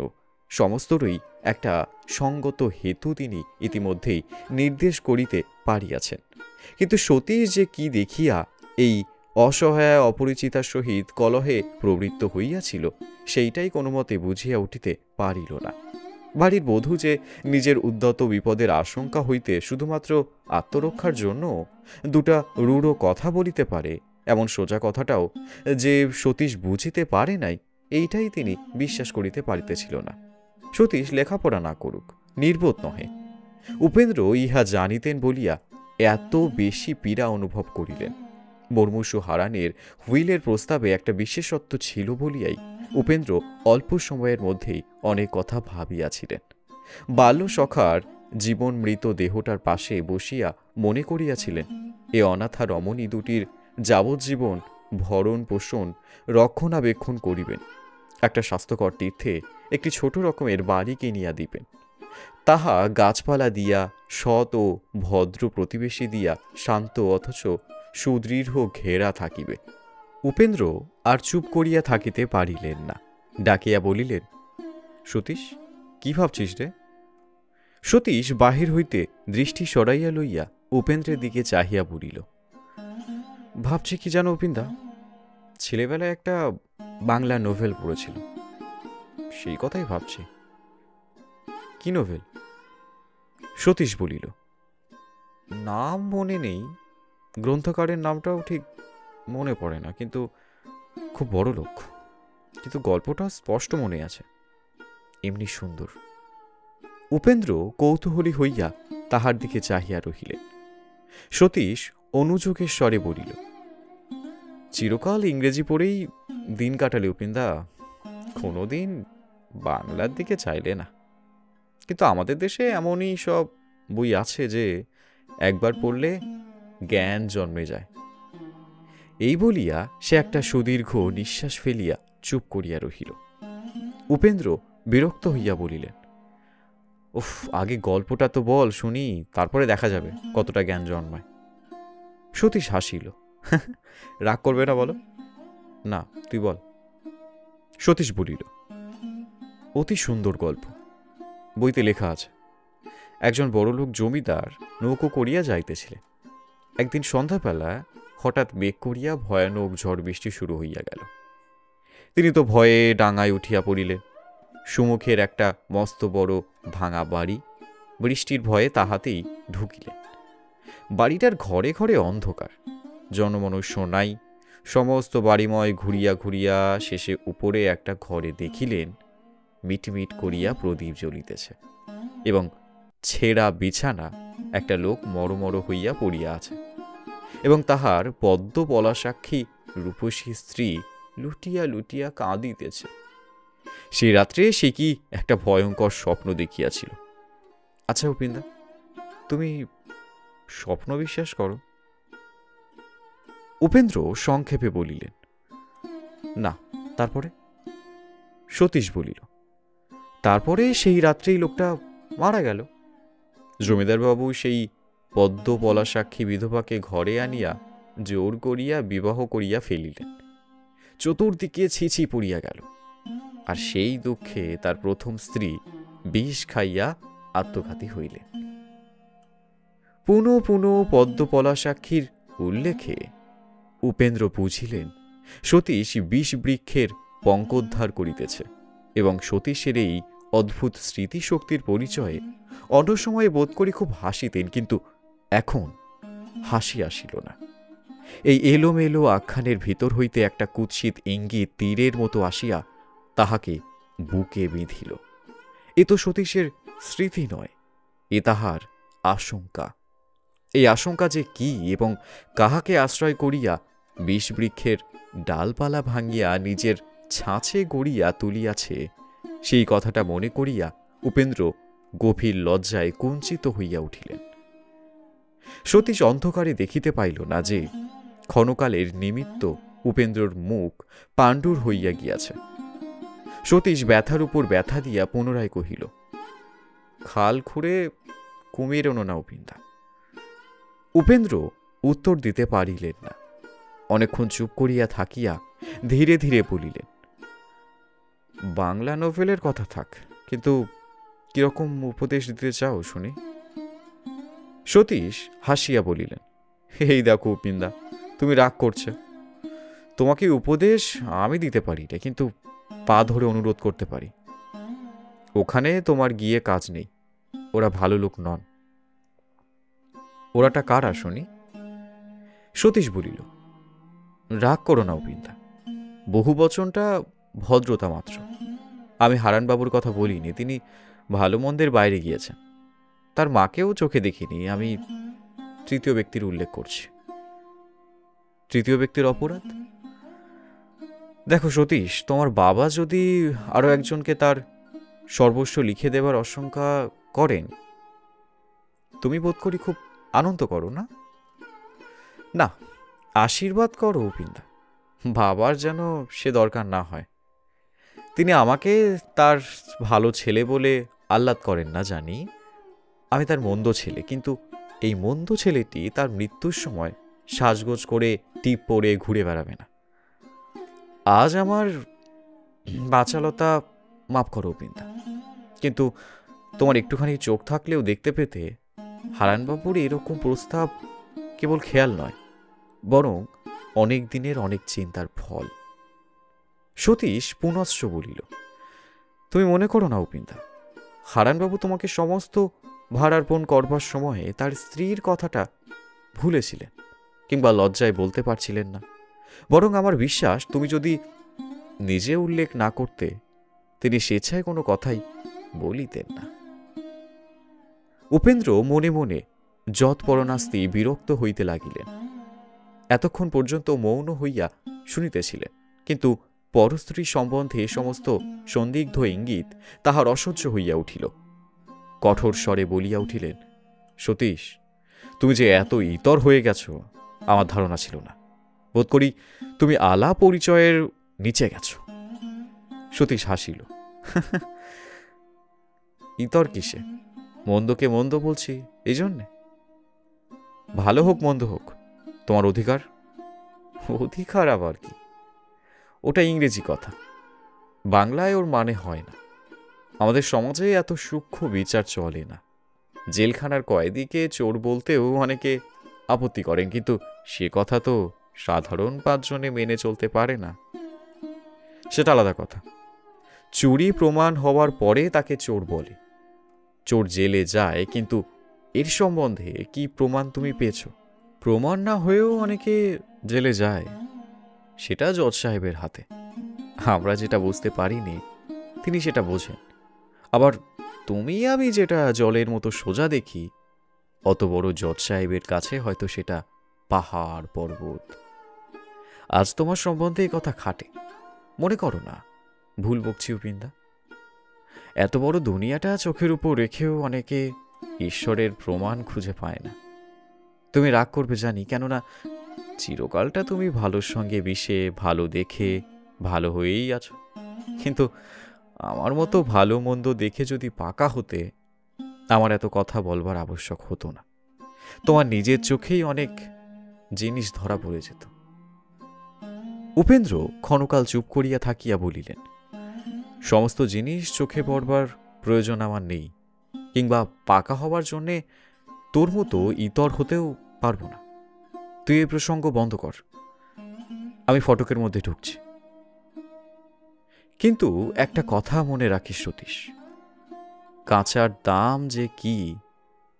সমস্তরই একটা সঙ্গত হেতু তিনি ইতিমধ্যেই নির্দেশ করিতে পারিয়াছেন। কিন্তু সতীশ যে কি দেখিয়া এই অসহায় অপরিচিতার সহিত কলহে প্রবৃত্ত হইয়াছিল, সেইটাই কোনো মতে বুঝিয়া উঠিতে পারিল না। বাড়ির বধূ যে নিজের উদ্যত বিপদের আশঙ্কা হইতে শুধুমাত্র আত্মরক্ষার জন্য দুটা রূঢ় কথা বলিতে পারে, এমন সোজা কথাটাও যে সতীশ বুঝিতে পারে নাই, এইটাই তিনি বিশ্বাস করিতে পারিতেছিল না। সতীশ লেখাপড়া না করুক, নির্বোধ নহে। উপেন্দ্র ইহা জানিতেন বলিয়া এত বেশি পীড়া অনুভব করিলেন। মুর্মূষু হারানের হুইলের প্রস্তাবে একটা বিশেষত্ব ছিল বলিয়াই উপেন্দ্র অল্প সময়ের মধ্যেই অনেক কথা ভাবিয়াছিলেন। বাল্য সখার জীবন মৃত দেহটার পাশে বসিয়া মনে করিয়াছিলেন, এ অনাথা রমণী দুটির যাবজ্জীবন ভরণ পোষণ রক্ষণাবেক্ষণ করিবেন। একটা স্বাস্থ্যকর তীর্থে একটি ছোট রকমের বাড়ি কিনিয়া দিবেন। তাহা গাছপালা দিয়া, সৎ ও ভদ্র প্রতিবেশী দিয়া শান্ত অথচ সুদৃঢ় ঘেরা থাকিবে। উপেন্দ্র আর চুপ করিয়া থাকিতে পারিলেন না। ডাকিয়া বলিলেন, সতীশ, কি ভাবছিস রে? সতীশ বাহির হইতে দৃষ্টি সরাইয়া লইয়া উপেন্দ্রের দিকে চাহিয়া বলিল, ভাবছি কি জানো উপিন্দা, ছেলেবেলায় একটা বাংলা নোভেল পড়েছিল, সেই কথাই ভাবছি। কি নোভেল? সতীশ বলিল, নাম মনে নেই, গ্রন্থকারের নামটাও ঠিক মনে পড়ে না, কিন্তু খুব বড় লোক, কিন্তু গল্পটা স্পষ্ট মনে আছে, এমনি সুন্দর। উপেন্দ্র কৌতূহলী হইয়া তাহার দিকে চাহিয়া রহিলেন। সতীশ অনুযোগের স্বরে বলিল, চিরকাল ইংরেজি পড়েই দিন কাটালে উপিন্দা, কোনোদিন বাংলার দিকে চাইলে না। কিন্তু আমাদের দেশে এমনই সব বই আছে যে একবার পড়লে জ্ঞান জন্মে যায়। এই বলিয়া সে একটা সুদীর্ঘ নিঃশ্বাস ফেলিয়া চুপ করিয়া রহিল। উপেন্দ্র বিরক্ত হইয়া বলিলেন, উফ, আগে গল্পটা তো বল শুনি, তারপরে দেখা যাবে কতটা জ্ঞান জন্মায়। সতীশ হাসিল। রাগ করবে না বলো? না, তুই বল। সতীশ বলিল, অতি সুন্দর গল্প, বইতে লেখা আছে। একজন বড়লোক জমিদার নৌকো করিয়া যাইতেছিলেন। একদিন সন্ধ্যাবেলা হঠাৎ মেঘ করিয়া ভয়ানক ঝড় বৃষ্টি শুরু হইয়া গেল। তিনি তো ভয়ে ডাঙায় উঠিয়া পড়িলেন। সুমুখের একটা মস্ত বড় ভাঙা বাড়ি, বৃষ্টির ভয়ে তাহাতেই ঢুকিলেন। বাড়িটার ঘরে ঘরে অন্ধকার, জনমনুষ্য নাই। সমস্ত বাড়িময় ঘুরিয়া ঘুরিয়া শেষে উপরে একটা ঘরে দেখিলেন মিটমিট করিয়া প্রদীপ জ্বলিতেছে এবং ছেঁড়া বিছানা একটা লোক মরমর হইয়া পড়িয়া আছে এবং তাহার পদ্ম পলাশাক্ষী রূপসী স্ত্রী লুটিয়া লুটিয়া কাঁদিতেছে। সেই রাত্রে সে কি একটা ভয়ঙ্কর স্বপ্ন দেখিয়াছিল। আচ্ছা উপেন্দা, তুমি স্বপ্ন বিশ্বাস করো? উপেন্দ্র সংক্ষেপে বলিলেন, না। তারপরে? সতীশ বলিল, তারপরে সেই রাত্রেই লোকটা মারা গেল। জমিদারবাবু সেই পদ্ম পলাশাক্ষী বিধবাকে ঘরে আনিয়া জোর করিয়া বিবাহ করিয়া ফেলিলেন। চতুর্দিকে ছিছি পড়িয়া গেল। আর সেই দুঃখে তার প্রথম স্ত্রী বিষ খাইয়া আত্মঘাতী হইলেন। পুনঃ পুনঃ পদ্ম পলাশাক্ষীর উল্লেখে উপেন্দ্র বুঝিলেন সতীশ বিষ বৃক্ষের পঙ্কোদ্ধার করিতেছে এবং সতীশের এই অদ্ভুত স্মৃতিশক্তির পরিচয়ে অন্য সময়ে বোধ করি খুব হাসিতেন, কিন্তু এখন হাসি আসিল না। এই এলোমেলো আখ্যানের ভিতর হইতে একটা কুৎসিত ইঙ্গিত তীরের মতো আসিয়া তাহাকে বুকে বিঁধিল। এ তো সতীশের স্মৃতি নয়, এ তাহার আশঙ্কা। এই আশঙ্কা যে কি এবং কাহাকে আশ্রয় করিয়া বিষবৃক্ষের ডালপালা ভাঙিয়া নিজের ছাঁচে গড়িয়া তুলিয়াছে, সেই কথাটা মনে করিয়া উপেন্দ্র গভীর লজ্জায় কুঞ্চিত হইয়া উঠিলেন। সতীশ অন্ধকারে দেখিতে পাইল না যে ক্ষণকালের নিমিত্ত উপেন্দ্রর মুখ পাণ্ডুর হইয়া গিয়াছে। সতীশ ব্যথার উপর ব্যথা দিয়া পুনরায় কহিল, খাল খুঁড়ে কুমির এনো না উপেন্দা। উপেন্দ্র উত্তর দিতে পারিলেন না। অনেকক্ষণ চুপ করিয়া থাকিয়া ধীরে ধীরে বলিলেন, বাংলা নোভেলের কথা থাক, কিন্তু কিরকম উপদেশ দিতে চাও শুনি? সতীশ হাসিয়া বলিলেন, এই দেখো উপেন্দা, তুমি রাগ করছে। তোমাকে উপদেশ আমি দিতে পারি না, কিন্তু পা ধরে অনুরোধ করতে পারি। ওখানে তোমার গিয়ে কাজ নেই, ওরা ভালো লোক নন। ওরাটা কারা শুনি? সতীশ বলিল, রাগ করো না উপেন্দা, বহু বচনটা ভদ্রতা মাত্র। আমি হারানবাবুর কথা বলিনি, তিনি ভালো মন্দের বাইরে গিয়েছেন। তার মাকেও চোখে দেখিনি। আমি তৃতীয় ব্যক্তির উল্লেখ করছি। তৃতীয় ব্যক্তির অপরাধ? দেখো সতীশ, তোমার বাবা যদি আরো একজনকে তার সর্বস্ব লিখে দেবার আশঙ্কা করেন, তুমি বোধ করি খুব আনন্দ করো না? না, আশীর্বাদ করো উপেন্দা, বাবার যেন সে দরকার না হয়। তিনি আমাকে তার ভালো ছেলে বলে আহ্লাদ করেন না জানি, আমি তার মন্দ ছেলে, কিন্তু এই মন্দ ছেলেটি তার মৃত্যুর সময় সাজগোজ করে টিপ পরে ঘুরে বেড়াবে না। আজ আমার বাচালতা মাফ করো উপেন্দা, কিন্তু তোমার একটুখানি চোখ থাকলেও দেখতে পেতে হারানবাবুর এরকম প্রস্তাব কেবল খেয়াল নয়, বরং অনেক দিনের অনেক চিন্তার ফল। সতীশ পুনশ্চ বলিল, তুমি মনে করো না উপেন্দা, হারানবাবু তোমাকে সমস্ত ভাড়ার্পণ করবার সময়ে তার স্ত্রীর কথাটা ভুলেছিলেন কিংবা লজ্জায় বলতে পারছিলেন না। বরং আমার বিশ্বাস, তুমি যদি নিজে উল্লেখ না করতে, তিনি স্বেচ্ছায় কোনো কথাই বলিতেন না। উপেন্দ্র মনে মনে যৎপরণাস্তি বিরক্ত হইতে লাগিলেন। এতক্ষণ পর্যন্ত মৌন হইয়া শুনিতেছিলেন, কিন্তু পরস্ত্রী সম্বন্ধে সমস্ত সন্দিগ্ধ ইঙ্গিত তাহার অসহ্য হইয়া উঠিল। কঠোর স্বরে বলিয়া উঠিলেন, সতীশ, তুমি যে এত ইতর হয়ে গেছ আমার ধারণা ছিল না। বোধ করি তুমি আলা পরিচয়ের নিচে গেছ। সতীশ হাসিল। ইতর কিসে? মন্দকে মন্দ বলছি এই জন্যে। ভালো হোক মন্দ হোক, তোমার অধিকার। অধিকার আবার কি? ওটা ইংরেজি কথা, বাংলায় ওর মানে হয় না। আমাদের সমাজে এত সূক্ষ্ম বিচার চলে না। জেলখানার কয়েদিকে চোর বলতেও অনেকে আপত্তি করেন, কিন্তু সে কথা তো সাধারণ 5 জনে মেনে চলতে পারে না। সেটা আলাদা কথা। চুরি প্রমাণ হওয়ার পরে তাকে চোর বলে। চোর জেলে যায়, কিন্তু এর সম্বন্ধে কি প্রমাণ তুমি পেয়েছ? প্রমাণ না হয়েও অনেকে জেলে যায়, সেটা জজ সাহেবের হাতে। আমরা যেটা বুঝতে পারিনি তিনি সেটা বোঝেন। আবার তুমি আমি যেটা জলের মতো সোজা দেখি, অত বড় জজ সাহেবের কাছে হয়তো সেটা পাহাড় পর্বত। আজ তোমার সম্বন্ধে এই কথা খাটে, মনে করো না ভুল বকছি উপিন্দা। এত বড় দুনিয়াটা চোখের উপর রেখেও অনেকে ঈশ্বরের প্রমাণ খুঁজে পায় না। তুমি রাগ করবে জানি, কেননা চিরকালটা তুমি ভালোর সঙ্গে মিশে ভালো দেখে ভালো হয়েই আছো। কিন্তু আমার মতো ভালো মন্দ দেখে যদি পাকা হতে, আমার এত কথা বলবার আবশ্যক হতো না। তোমার নিজের চোখেই অনেক জিনিস ধরা পড়ে যেত। উপেন্দ্র ক্ষণকাল চুপ করিয়া থাকিয়া বলিলেন, সমস্ত জিনিস চোখে পড়বার প্রয়োজন আমার নেই, কিংবা পাকা হবার জন্যে তোর মতো ইতর হতেও পারব না। তুই এই প্রসঙ্গ বন্ধ কর, আমি ফটকের মধ্যে ঢুকছি। কিন্তু একটা কথা মনে রাখিস সতীশ, কাঁচার দাম যে কি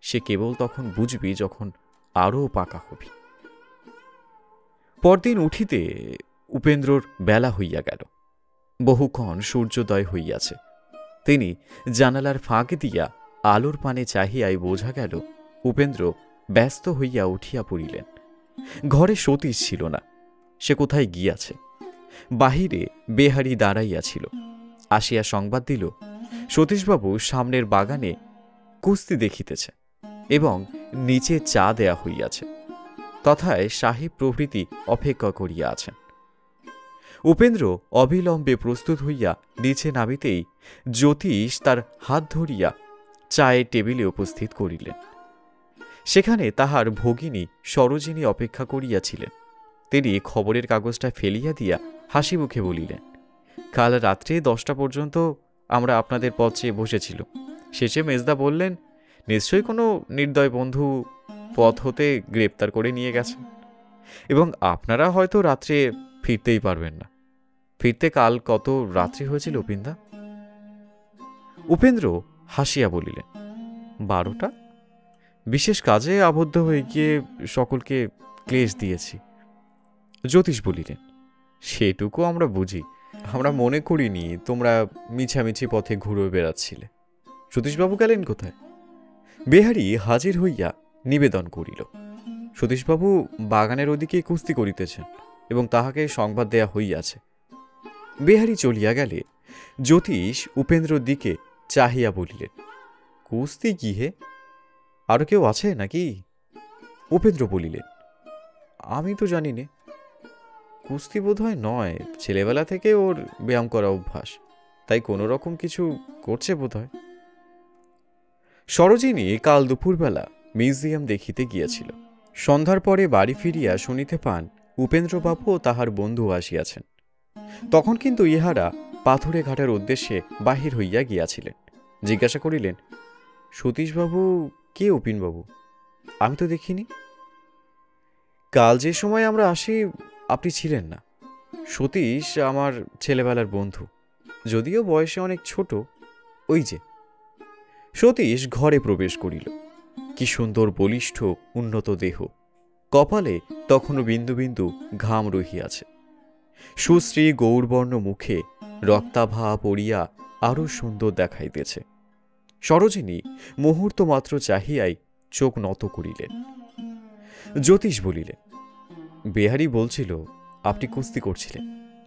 সে কেবল তখন বুঝবি যখন আরও পাকা হবি। পরদিন উঠিতে উপেন্দ্রর বেলা হইয়া গেল। বহুক্ষণ সূর্যোদয় হইয়াছে। তিনি জানালার ফাঁক দিয়া আলোর পানে চাহিয়াই বোঝা গেল উপেন্দ্র ব্যস্ত হইয়া উঠিয়া পড়িলেন। ঘরে সতীশ ছিল না, সে কোথায় গিয়াছে। বাহিরে বেহারি দাঁড়াইয়াছিল, আসিয়া সংবাদ দিল সতীশবাবু সামনের বাগানে কুস্তি দেখিতেছে এবং নিচে চা দেয়া হইয়াছে। তথায় সাহেব প্রভৃতি অপেক্ষা করিয়া আছেন। উপেন্দ্র অবিলম্বে প্রস্তুত হইয়া নিচে নামিতেই জ্যোতিষ তার হাত ধরিয়া চায়ের টেবিলে উপস্থিত করিলেন। সেখানে তাহার ভগিনী সরোজিনী অপেক্ষা করিয়াছিলেন। তিনি খবরের কাগজটা ফেলিয়া দিয়া হাসি মুখে বলিলেন, কাল রাত্রে 10টা পর্যন্ত আমরা আপনাদের পথ চেয়ে বসেছিল। শেষে মেজদা বললেন, নিশ্চয়ই কোনো নির্দয় বন্ধু পথ হতে গ্রেপ্তার করে নিয়ে গেছেন, এবং আপনারা হয়তো রাত্রে ফিরতেই পারবেন না। ফিরতে কাল কত রাত্রি হয়েছিল উপিন্দা? উপেন্দ্র হাসিয়া বলিলেন, 12টা। বিশেষ কাজে আবদ্ধ হয়ে গিয়ে সকলকে ক্লেশ দিয়েছি। জ্যোতিষ বলিলেন, সেটুকু আমরা বুঝি, আমরা মনে করিনি তোমরা মিছামিছি পথে ঘুরে বেড়াচ্ছিলে। সতীশবাবু গেলেন কোথায়? বেহারি হাজির হইয়া নিবেদন করিল, সতীশবাবু বাগানের ওদিকে কুস্তি করিতেছেন এবং তাহাকে সংবাদ দেয়া হইয়াছে। বেহারি চলিয়া গেলে জ্যোতিষ উপেন্দ্রর দিকে চাহিয়া বলিলেন, কুস্তি কি হে? আরো কেউ আছে নাকি? উপেন্দ্র বলিলেন, আমি তো জানি নে। কুস্তি বোধ হয় নয়, ছেলেবেলা থেকে ওর ব্যায়াম করা অভ্যাস, তাই কোনো রকম কিছু করছে বোধ হয়। সরোজিনী কাল দুপুরবেলা মিউজিয়াম দেখিতে গিয়াছিল। সন্ধ্যার পরে বাড়ি ফিরিয়া শুনিতে পান উপেন্দ্রবাবু ও তাহার বন্ধু আসিয়াছেন। তখন কিন্তু ইহারা পাথুরে ঘাটের উদ্দেশ্যে বাহির হইয়া গিয়াছিলেন। জিজ্ঞাসা করিলেন, সতীশবাবু কে উপিনবাবু? আমি তো দেখিনি। কাল যে সময় আমরা আসি আপনি ছিলেন না। সতীশ আমার ছেলেবেলার বন্ধু, যদিও বয়সে অনেক ছোট। ওই যে। সতীশ ঘরে প্রবেশ করিল। কি সুন্দর বলিষ্ঠ উন্নত দেহ, কপালে তখনও বিন্দু বিন্দু ঘাম রহিয়াছে। সুশ্রী গৌরবর্ণ মুখে রক্তাভা পড়িয়া আরো সুন্দর দেখাইতেছে। সরোজিনী মুহূর্ত মাত্র চাহিয়াই চোখ নত করিলেন। জ্যোতিষ বলিলেন, বেহারি বলছিল আপনি কুস্তি করছিলেন,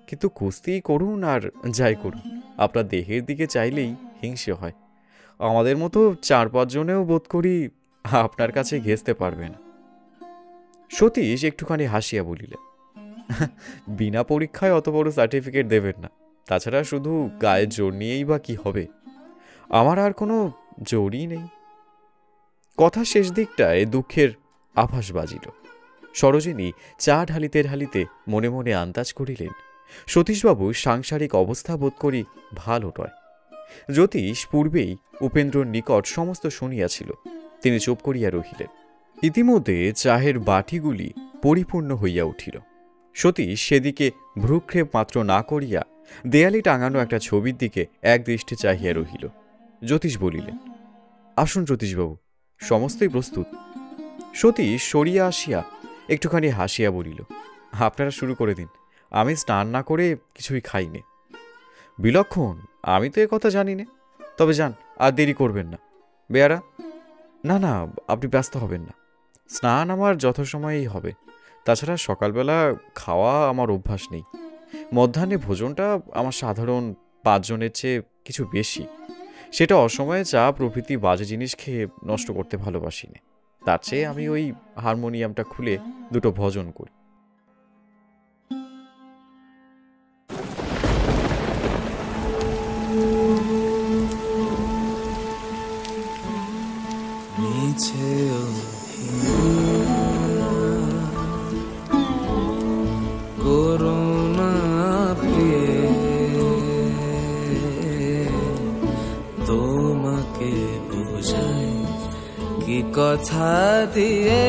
কিন্তু কুস্তি করুন আর যাই করুন, আপনার দেহের দিকে চাইলেই হিংসে হয়। আমাদের মতো 4-5 জনেও বোধ করি আপনার কাছে ঘেঁচতে পারবে না। সতীশ একটুখানি হাসিয়া বলিলেন, বিনা পরীক্ষায় অত বড় সার্টিফিকেট দেবেন না, তাছাড়া শুধু গায়ের জোর নিয়েই বা কি হবে? আমার আর কোনো জোরই নেই। কথা শেষ দিকটায় দুঃখের আভাস বাজিল। সরোজিনী চা ঢালিতে ঢালিতে মনে মনে আন্দাজ করিলেন, সতীশবাবু সাংসারিক অবস্থা বোধ করি ভালো নয়। জ্যোতিষ পূর্বেই উপেন্দ্রর নিকট সমস্ত শুনিয়াছিল। তিনি চুপ করিয়া রহিলেন। ইতিমধ্যে চাহের বাটিগুলি পরিপূর্ণ হইয়া উঠিল। সতীশ সেদিকে ভ্রুক্ষেপ মাত্র না করিয়া দেয়ালে টাঙানো একটা ছবির দিকে একদৃষ্টে চাহিয়া রহিল। জ্যোতিষ বলিলেন, আসুন জ্যোতিষবাবু, সমস্তই প্রস্তুত। সতীশ সরিয়া আসিয়া একটুখানি হাসিয়া বলিল, আপনারা শুরু করে দিন, আমি স্নান না করে কিছুই খাইনি। বিলক্ষণ, আমি তো এ কথা জানি না। তবে যান, আর দেরি করবেন না। বেয়ারা, না না, আপনি ব্যস্ত হবেন না, স্নান আমার যথাসময়েই হবে। তাছাড়া সকালবেলা খাওয়া আমার অভ্যাস নেই। মধ্যাহ্নে ভোজনটা আমার সাধারণ 5 জনের চেয়ে কিছু বেশি। সেটা অসময়ে চা প্রভৃতি বাজে জিনিস খেয়ে নষ্ট করতে ভালোবাসি না। তার চেয়ে আমি ওই হারমোনিয়ামটা খুলে 2 ভজন করি। করোনা তোমাকে বোঝাই কি কথা দিয়ে